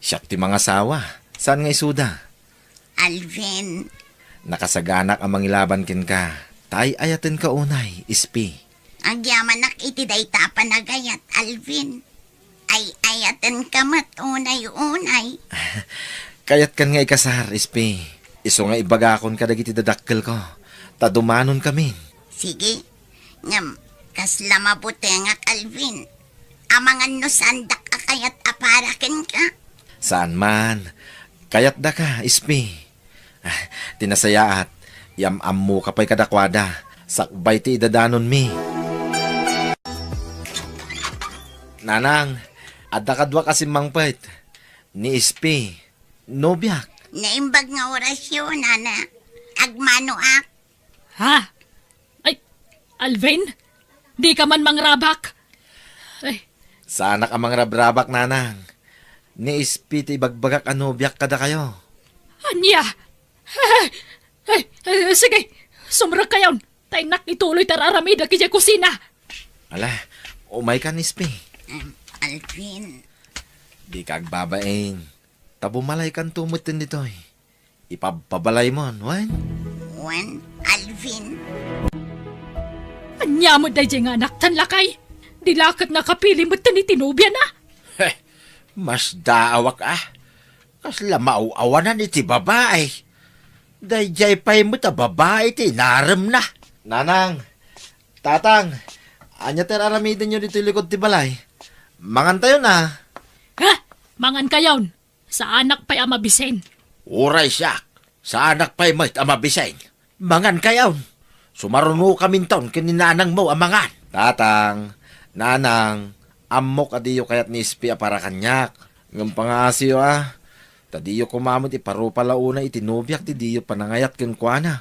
Siyak ti mga sawa. Saan nga isuda? Alvin, Nakasaganak ang mangilaban kin ka. Tay ayaten ka unay, ispi. agyaman nak iti dayta panagayat, Alvin. Ay ayaten kamat unay-unay. Kayat kan nga ikasar, ispi. Iso nga ibagakon ka dagiti dadakkel ko. Tadumanon kami. Sige, ngam, kasla mabuti nga, Alvin. Amangan no sandak akayat aparaken ka. Saan man. Kayat da ka, ispi. Tinasayaat. Yam-am mo kapay kadakwada. Sakbay ti idadanon mi. Nanang, adda kadwa kasi mangpait. Ni ispi. Nobyak. Naimbag nga orasyon, ana. Agmano ak. Ha? Ay, Alvin? Di ka man mangrabak? Ay, Sana ka mga rabrabak, nanang. Ni ispi ti bagbagak anobyak kada kayo. anya? Sige, sumrag kayon. Tay nak ituloy tararamida kaya kusina. Ala, umay ka ni ispi. Alvin, Di kag babain. Tabumalay kan tumutin ditoy. Ipapabalay mo, wan? Juan, Alvin. Anya mo day nga anak tan lakay. Dilakad na kapili mo tanitinubya na. Mas daawak Kasla mauawanan iti babae. Dayjay pa'y mo ta babae ti naram na. Nanang, tatang, anya teraramidin nyo dito likod ti balay. Mangan tayo na. Ha? Mangan kayon. Sa anak pa'y amabisen. Uray siya. Sa anak pa'y mo't amabisay. Mangan kayaw. Sumaruno kamin taon kininanang mo amangan. Tatang, nanang, amok adiyo kayat ni ispi para kanyak. Ngam pangasiyo Tadiyo kumamot iparupalauna itinubyak ti diyo panangayat ken kuana.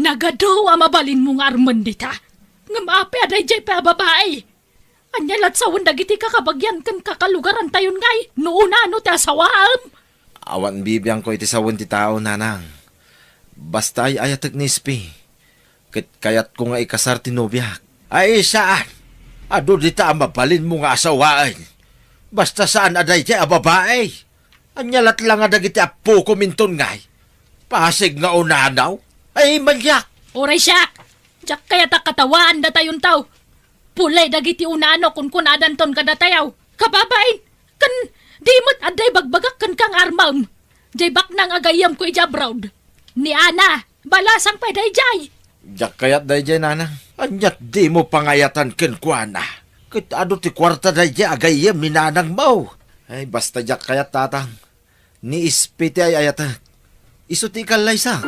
Nagado amabalin mo nga armandita. Ngamapi aday jay pa babae. Anyalat sa dagiti kakabagyan kan kakalugaran tayon ngay. Noona ano ti asawaam. Awan bibiyang ko iti sawon ti tao, nanang. Basta ay ayatek ni ispi. Kayat ko nga ikasar tinubyak. Ay saan? Ado dita mabalin mo nga asawaan. Basta saan aday jay a babae. Anyalat lang nga dagiti apo ko minton ngay. Pasig nga unanaw. Ay manyak. Oray siya. Diyak kaya takatawaan da tayon tao. Pulay dagiti unano kun kunadan ton kadatayaw. Kababain. Kan di mo't aday bagbagak kan kang armam. Jay bak nang agayam ko ijabrod. Ni Ana. Balasang pa day jay. Diyak kayat day jay, nanang. Anyat di mo pangayatan ken kuana. Kit ado ti kwarta day jay agayem ni nanang mo. Ay basta diyak kayat, tatang. Ni ispiti ay ayata. Iso ti kalay sa.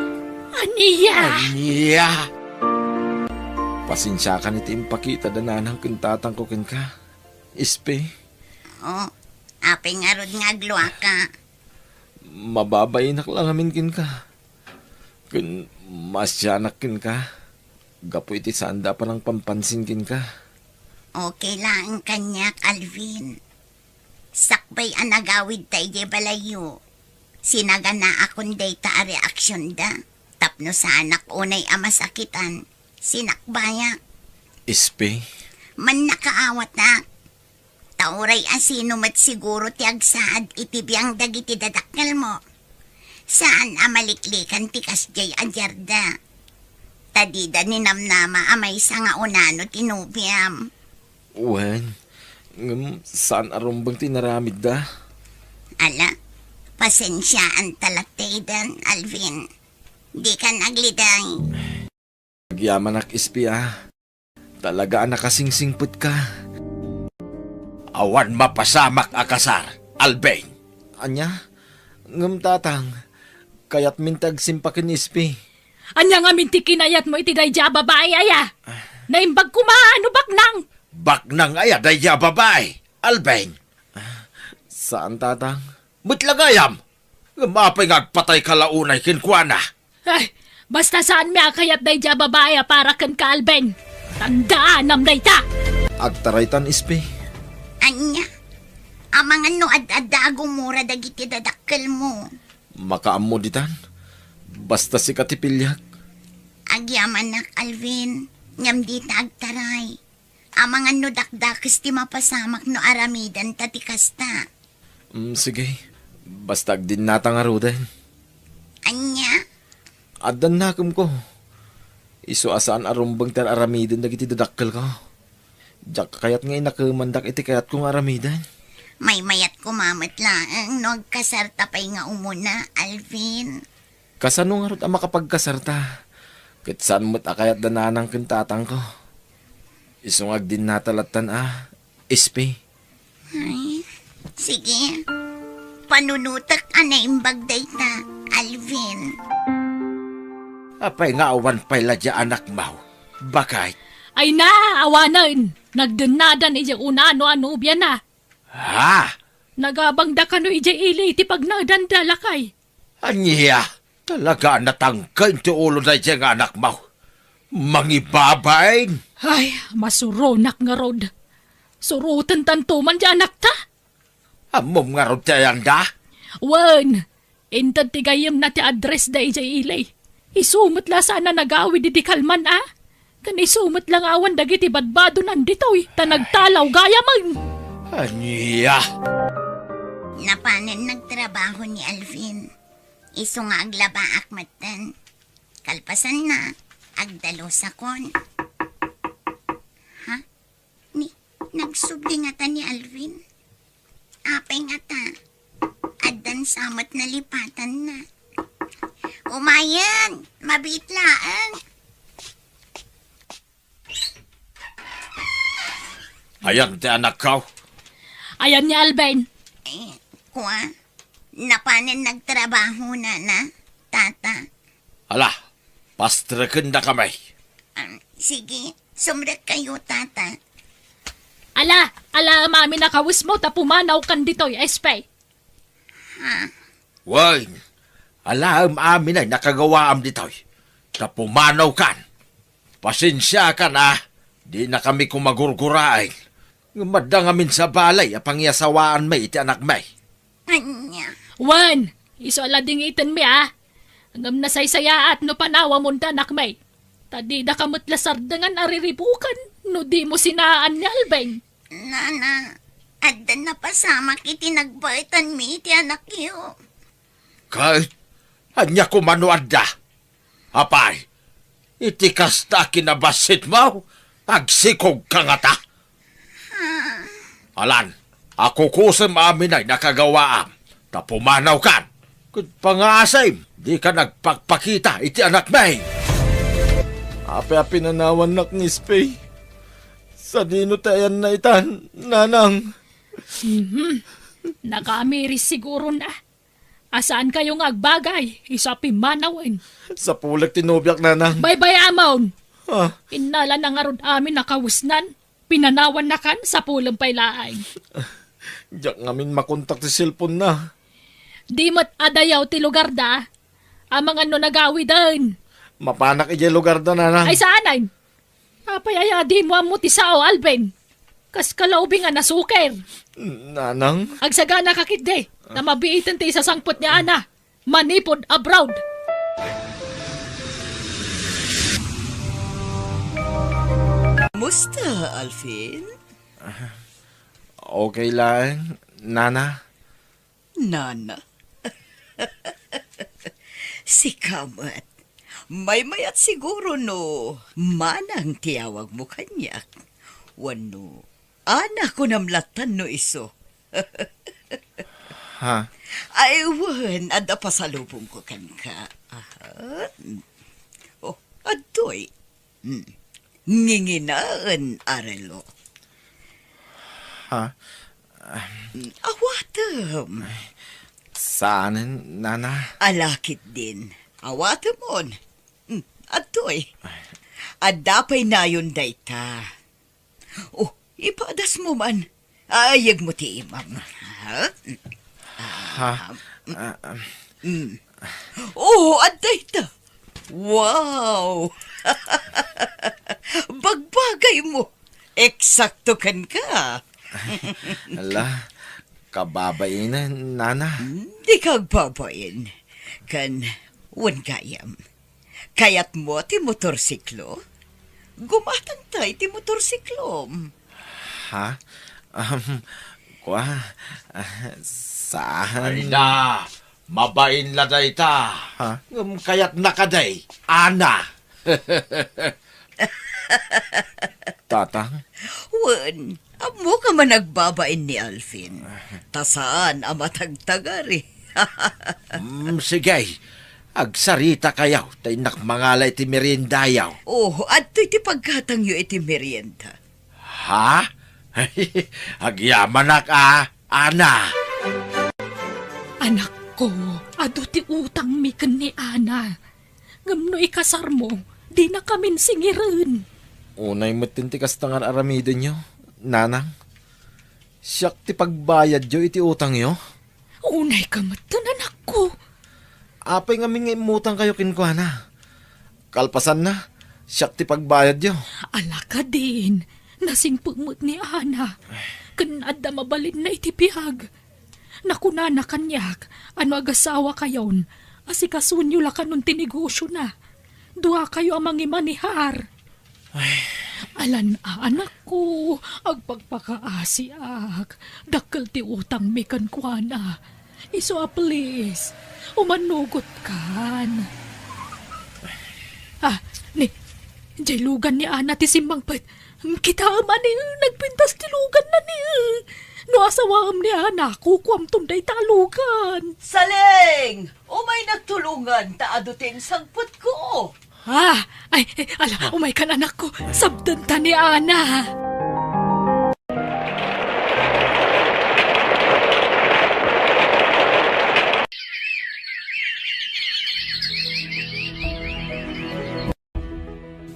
Aniya. Aniya. Pasensya ka ni timpakita da nanang kintatang ko ken ka. Ispe. Oh, api nga rod nga agluwa ka. Mababayinak lang amin kin ka. Kun masyanak kin ka. Gapo iti sanda pa lang pampansin kin ka. Okay lang kanyak, Alvin. Sakbay ang nagawid tayo di balayo. Sinaga na akong data a reaksyon da. Tapno sa anak unay amasakitan. Sinakbaya. Ispe. Man nakaawat na. Tauray asino mat siguro ti agsaad itibiyang dagiti dadakkel mo. Saan amaliklikan ti kasjay adyarda. Tadida ni namnama amay sa nga unano tinubiam. Wen, saan arumbang tinaramid da? Ala, pasensyaan talataydan, Alvin. Di ka nagliday. Nagyaman ak ispi Talaga nakasingsingput ka. Awan mapasamak akasar. Alben. Anya, ngam tatang, kayat mintag simpakin ispi. Anya nga minti kinayat mo iti dayja babae aya. Naimbag kumaano baknang. Baknang aya daya babay, Alben. Saan tatang? Butlagayam! Mapay ngagpatay kalaunay kinkwana. Ay, basta saan mi akayat dayja babae para kan ka Alben. Tandaan am dayta. Agtaraytan ispi. Anya, amang ano ad-adago mura dagiti dadakkel mo. Makaammo ditan. Basta si katipilyak. Agyaman nak Alvin, ngam di agtaray. Amang ano dakdakis ti mapasamak no aramidan tatikasta. Sige. Basta agdin natang arudan. Anya, Adan nakam ko. Iso asaan arumbang tar aramidin dagiti dadakkel ko. Diyak kayat ngay nakamandak iti kayat kong aramidan. may mayat kumamat lang no agkasarta pa'y nga umuna, Alvin. Kasano nga rot ang makapagkasarta? Kit saan mo't akayat dananang kintatang ko. Isungag din natalatan ispi. Ay, sige. Panunutak anay imbagday ta, Alvin. Apay nga awan pa'y ladya anak mau. Bakay? Ay na, awanan. Nagdanadan ija una ano biyan na. Ha? Nagabangda ka no ija ili iti pag nagdandala kay. Anya? Talaga natangkain ti ulo na dyan anak mau. Mangibabain? Ay, masuronak nga rod. Surutan tantuman dyan anak ta. Amom nga rod tayan da? Wan, intad tigayam na ti address da ija ili. Isumot la sana nagawi di kalman Kan isumot lang awan dagiti badbado nanditoy. Tanagtalaw gaya man. Anya? Napanan nagtrabaho ni Alvin. Iso nga aglaba akmatan. Kalpasan na, agdalo sa kon. Ha? Nagsubli nga ta ni Alvin. Apay nga ta. Adan samat na lipatan na. Umayan! Mabitlaan! Ayan ti anak ko. Ayan ni Alben. Kuha, napanan nagtrabaho na, tata. Ala, pastrakan na kamay. Sige, sumrek kayo, tata. Ala, mami nakawis mo tapumanaw kan ditoy, espay. Wine, alam amin ay nakagawaam ditoy. Napumanaw kan. Pasensya ka na. Di na kami kumagurgurain. Madang amin sa balay, apang yasawaan may iti anak may. Anya, Wan, iso alading itan mi Hanggang nasaysaya at no panawa mo anak may. Tadi da kamot lasardangan ariribukan. No di mo sinaan ni Alben. nana, adan na pasamak iti nagbaitan mi iti anak iyo. Kahit, anya kumanuad da. Apay, iti kasta kinabasit mo, agsikog ka nga ta. Alan, ako kusem amin ay nakagawaam. Tapumanaw kan. Kung pangasay, di ka nagpagpakita iti anak may. Api-api nanawan nak ni Spay. Sa dino tayan na itan, nanang. Nakamiris siguro na. Asaan kayong agbagay? Isapi manawin. Sa pulag tinubyak, nanang. Bye-bye, Amon. Ah, Inala na nga rod amin nakawusnan. Pinanawan na kan sa pulang pailaay. diyak ngamin makontak ti cellphone na. Di mo't adayaw ti lugar da. Amang ano nagawi din. Mapanak ije lugar da, nanang. Ay saanay. Apayaya di mo amo ti sao, Alben. Kas kalaubing nga nasuker. Nanang? Agsaga nakakitde. Na mabiitan ti isasangpot niya ana. Manipod abroad. Musta, Alvin? Okay lang, nana. Nana. Si Kamat. May mayat siguro no. Manang tiyawag mo kanyak. Wano. Anak ko namlatan no iso. Ha? Ay, wan. Ada pasalubong ko kan ka. Oh, adoy. Nginginaan, Arelo. Ha? Awatem. Saan, nana? Alakit din. Awatem mon. Atoy. Adapay na yun dayta. Oh, ipadas mo man. Ayag mo ti imam. Ha? Ha? Oh, aday ta. Wow! Bagbagay mo. Eksakto kan ka. Ala, kababain na, nana. Di kag babayin. Kan, wan gayam. Kayat mo ti motorsiklo? Gumatang tay ti motorsiklo. Ha? Kwa? Saan? Ay na, mabain laday ta. Ha? Kaya't nakaday, ana. Tatang? Wan, amo ka man nagbabain ni Alvin. Tasaan amatagtagari. Sige, agsarita kayaw, tay nakmangalay ti merindayaw. Oh, at ti pagkatang yu iti merienda. Ha? Agyaman na ka, ana. Anak ko, ado ti utang mi ken ni Ana. Ngamno ikasar mo, di na kamin singirin. Unay matintikas tangan aramidin nyo, nanang. Siyak ti pagbayad yo iti utang yo. Unay ka matan, anak ko. Apay nga mingimutang kayo kinkwana. Kalpasan na, siyak ti pagbayad yo. Ala ka din, nasing pumut ni Ana. Kanada mabalin na itipihag. Nakunana kanyak, ano agasawa kayon, asikasunyo la kanon tinegosyo na. Dua kayo ang mangimanihar. Alan, anak ko, agpagpakaasiak. Dakkel ti utang mi kankwana. Iso please, umanugot kan. Ni, jay lugan ni Ana ti simbangpet. Kita man ni, nagpintas ti lugan na ni. No asawam ni Ana, kukwam tunday talugan. Saling! Umay nagtulungan taadutin sangput ko. Ala, umay kan anak ko, sabdan ta ni Ana.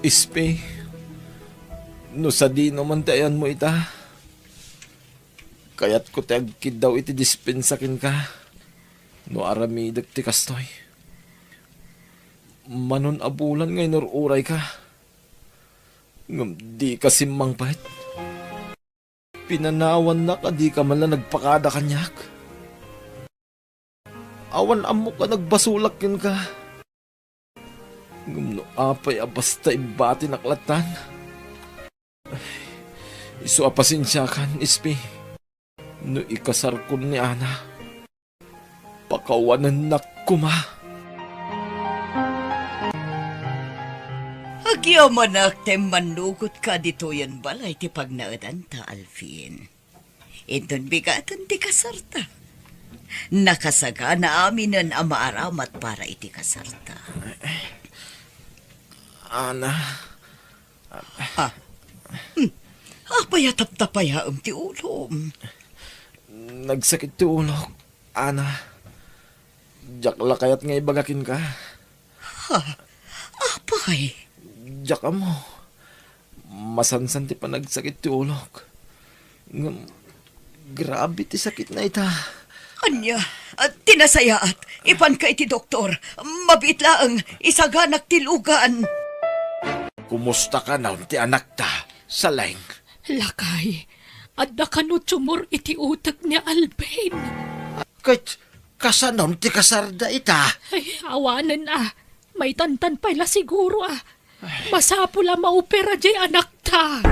Ispe, no sa di naman tayan mo ita. Kaya't ko ti agkid daw iti dispensakin ka. No aramidag ti kastoy. Manon abulan ngay uray ka. Ngam di ka simmang pahit. Pinanawan na ka di ka man lang nagpakada kanyak. Awan amo ka nagbasulak yun ka. Ngam no apay basta ibati naklatan. Isu apasensya kan, Ispi. No ikasar ko ni Ana. Pakawanan na kuma. Agyaman aktem manugot ka dito yan balay ti pagnaadan ta, Alvin. Inton bigatan ti kasarta. Nakasaga na aminan ang maaramat para iti kasarta. Ana. Apayatap-tapayaam ti ulom. Nagsakit ti ulok, Ana. Jakla kayat nga ibagakin ka. Apay? Jaka mo. Masansan ti pa nagsakit ti ulok. Grabe ti sakit na ita. Anya, tinasayaat. Ipan ka iti doktor. Mabit laang isaganak ti lugan. Kumusta ka na ti anak ta? Saleng. Lakay, adda kanot sumur iti utak ni Alvin. Kahit kasanon ti kasarda ita. Ay, awanan may tantan pala siguro Masapo la maupera jay anak ta.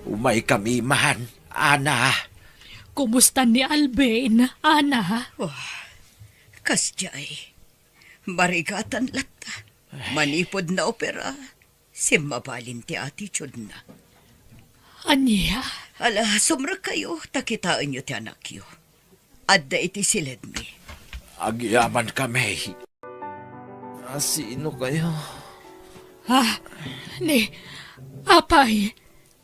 Umay kami mahan, Ana. Kumusta ni Alvin, Ana? Kasjay, marigatan lata. Manipod na opera. Simabalin ti attitude na. Anya? Ala, sumra kayo, takitaan nyo ti anak yo. Adda iti silid mi. Agyaman kami. Sino kayo? Ni, apay,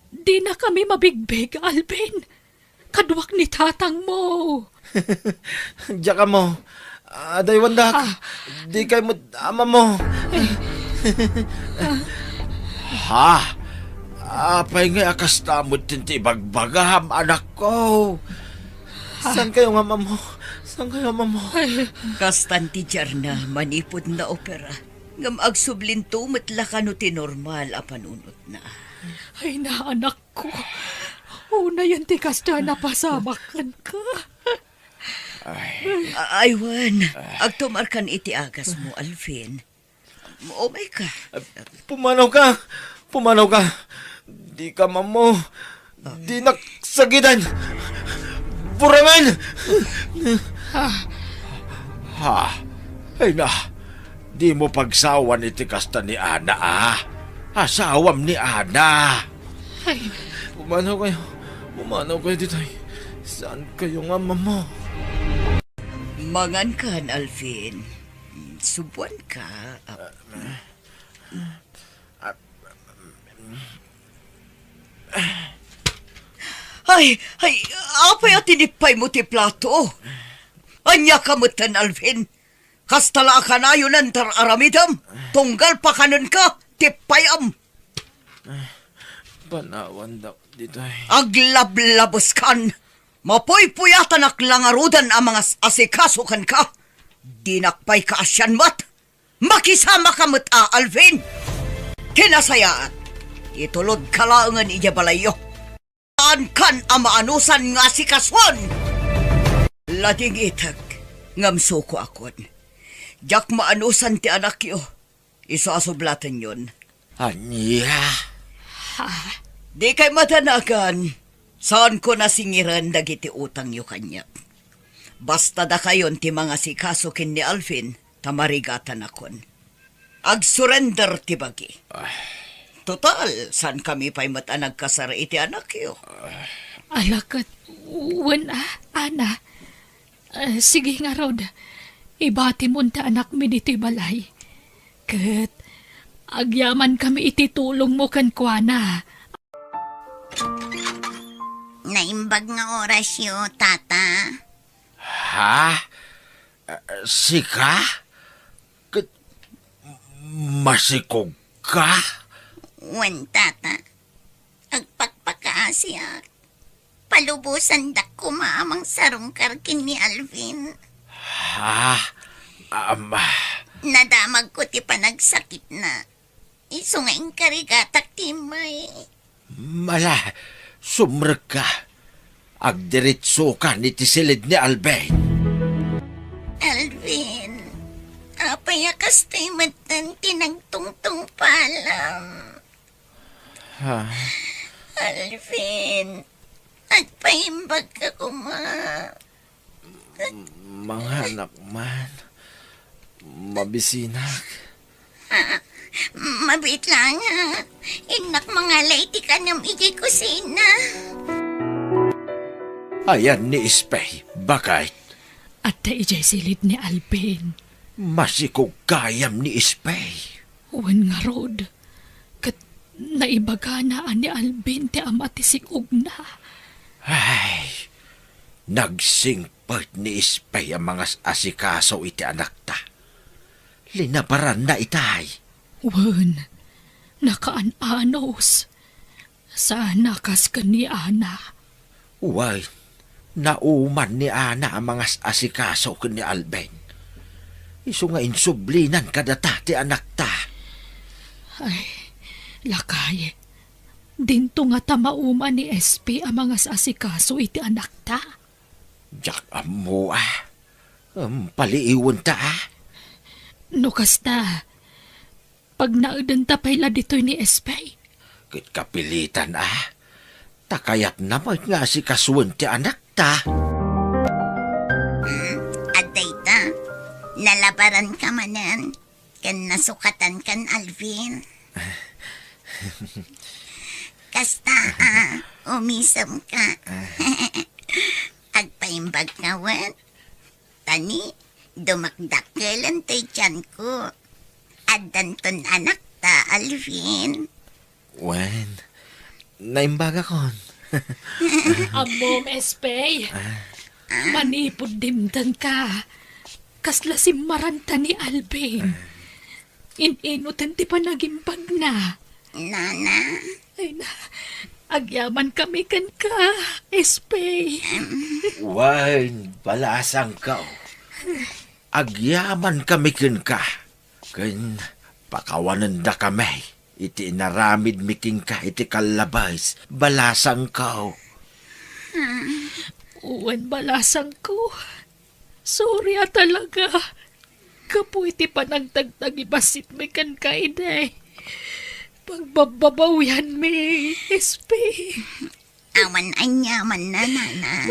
Di na kami mabigbig, Alvin. Kadwak ni tatang mo. Diya ka mo. Aday wandak. Di kay mo ama mo. Ha? Apay nga akas tamod tinti bagbagaham anak ko. San kayo nga mo? San kayo mo? Kastan ti Jarna, manipod na opera. Ngam agsublinto matla ka no ti normal a panunot na. Ay na, anak ko. Una yan ti kasta na pasamakan ka. Aywan, agtumarkan iti agas mo, Alvin. Umay ka. Pumanaw ka. Pumanaw ka. Di ka mamo. Di naksagitan. Burangan! Ha? Ay na. Di mo pagsawan iti kasta ni Ana Asawam ni Ana. Ay, Pumanaw kayo. Pumanaw kayo dito. Saan kayo nga mamo? Mangan kan, Alvin. Subuan ka. Ay, apay at tinipay mo ti plato. Anya kamutan, Alvin. Kastala ka na yun ang aramidam. Tunggal pa kanon ka, tipayam. Panawan daw dito. Aglablabos kan. Mapoy-puyatan aklangarudan ang mga asikasukan ka. Dinakpay ka asyan mat. Makisama ka mat Alvin. Kinasayaan. Itulod kalaangan iya balayo. Saan kan ang maanusan nga si kaswan? Lading itag. Ngamso ko akon. Jak maanusan ti anak yo. Isasublatan yun. Anya? Di kay matanagan. Saan ko nasingiran dagiti utang yo kanya. Basta da kayon ti mga sikasukin ni Alvin, tamarigatan akon. Ag-surrender ti bagi. Total, saan kami pa'y matanag kasara iti anak yo? alakat. Ana. Sige nga, Rod. Ibati mo ta anak mi diti balay. Kat, agyaman kami ititulong mo kan kuana. Naimbag nga oras yo, tata. Ha? Sika? Masikog ka? Wan, tata. Agpagpakaasya. Palubusan dak kumaamang sarong karkin ni Alvin. Ha? Nadamag ko ti panagsakit na. Iso nga karigatak timay. Mala, sumrag ka. Agdiritso ka ni tisilid ni Alvin. Alvin, apayakas tayo matan tinagtungtong palam. Ha? Alvin, agpaimbag ka kuma. Mga anak man, mabisinak. Mabit lang ha. Inak mga lady ka ng igay kusina. Ayan ni Ispay, bakit? At ijay silid ni Alvin. Masikog kayam ni Ispay. Wan nga, Rod. Kat naibaga na ni Alvin ti amati sikog na. Ay, nagsingpert ni Ispay ang mga asikaso iti anak ta. Linabaran na itay. Wan, nakaanos. Sana kas ka ni Ana. Uway, nauman ni Ana ang mga asikaso ko ni Alvin. Iso nga insublinan kadata ti anak ta. Ay, lakay. Dinto nga tamauman ni SP ang mga asikaso iti anak ta. Jak amo paliiwan ta No kasta, pag naudan ta payla dito'y ni SP. Kit kapilitan takayat naman nga si kasuwan ti anak ta. Aday ta, nalabaran ka manan. Kan nasukatan kan Alvin. Kasta umisam ka. Agpaimbag ka wan. Tani, dumakdakalan tay tiyan ko. Adanton anak ta, Alvin. Wen, naimbaga kon. Amom, Espey. Manipod dimdang ka. Kasla si Maranta ni Alvin. Ininutan ti panagimbag na. Nana, Ay na, agyaman kami kan ka, Espey. Wain, balasang ka. Agyaman kami kin ka. Ken pakawanan da kami. Iti naramid miking ka iti kalabais. Balasang ka. Uwan balasang ko. Sorry talaga. Kapo iti panagtagtag ibasit may kan ka iday. Pagbababawihan mi, Espey. awan anyaman na, Nana.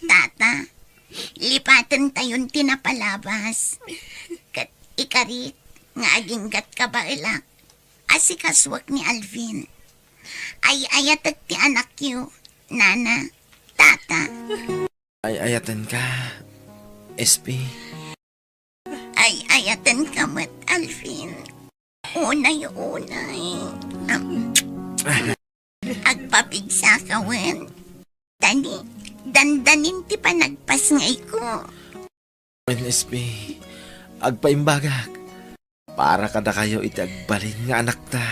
Tata, lipatan tayon tinapalabas. Kat ikarit, nga aginggat ka ba ilak? Asikaswak ni Alvin. Ay ayatat ti anak yu, Nana, Tata. Ay ayatan ka, SP. Ay ayatan ka mat, Alvin. Unay. Agpapigsa ka, wen. Tani, dandanin ti panagpas ngay ko. SP, agpaimbagak. Para kada kayo iti agbalin nga anak ta.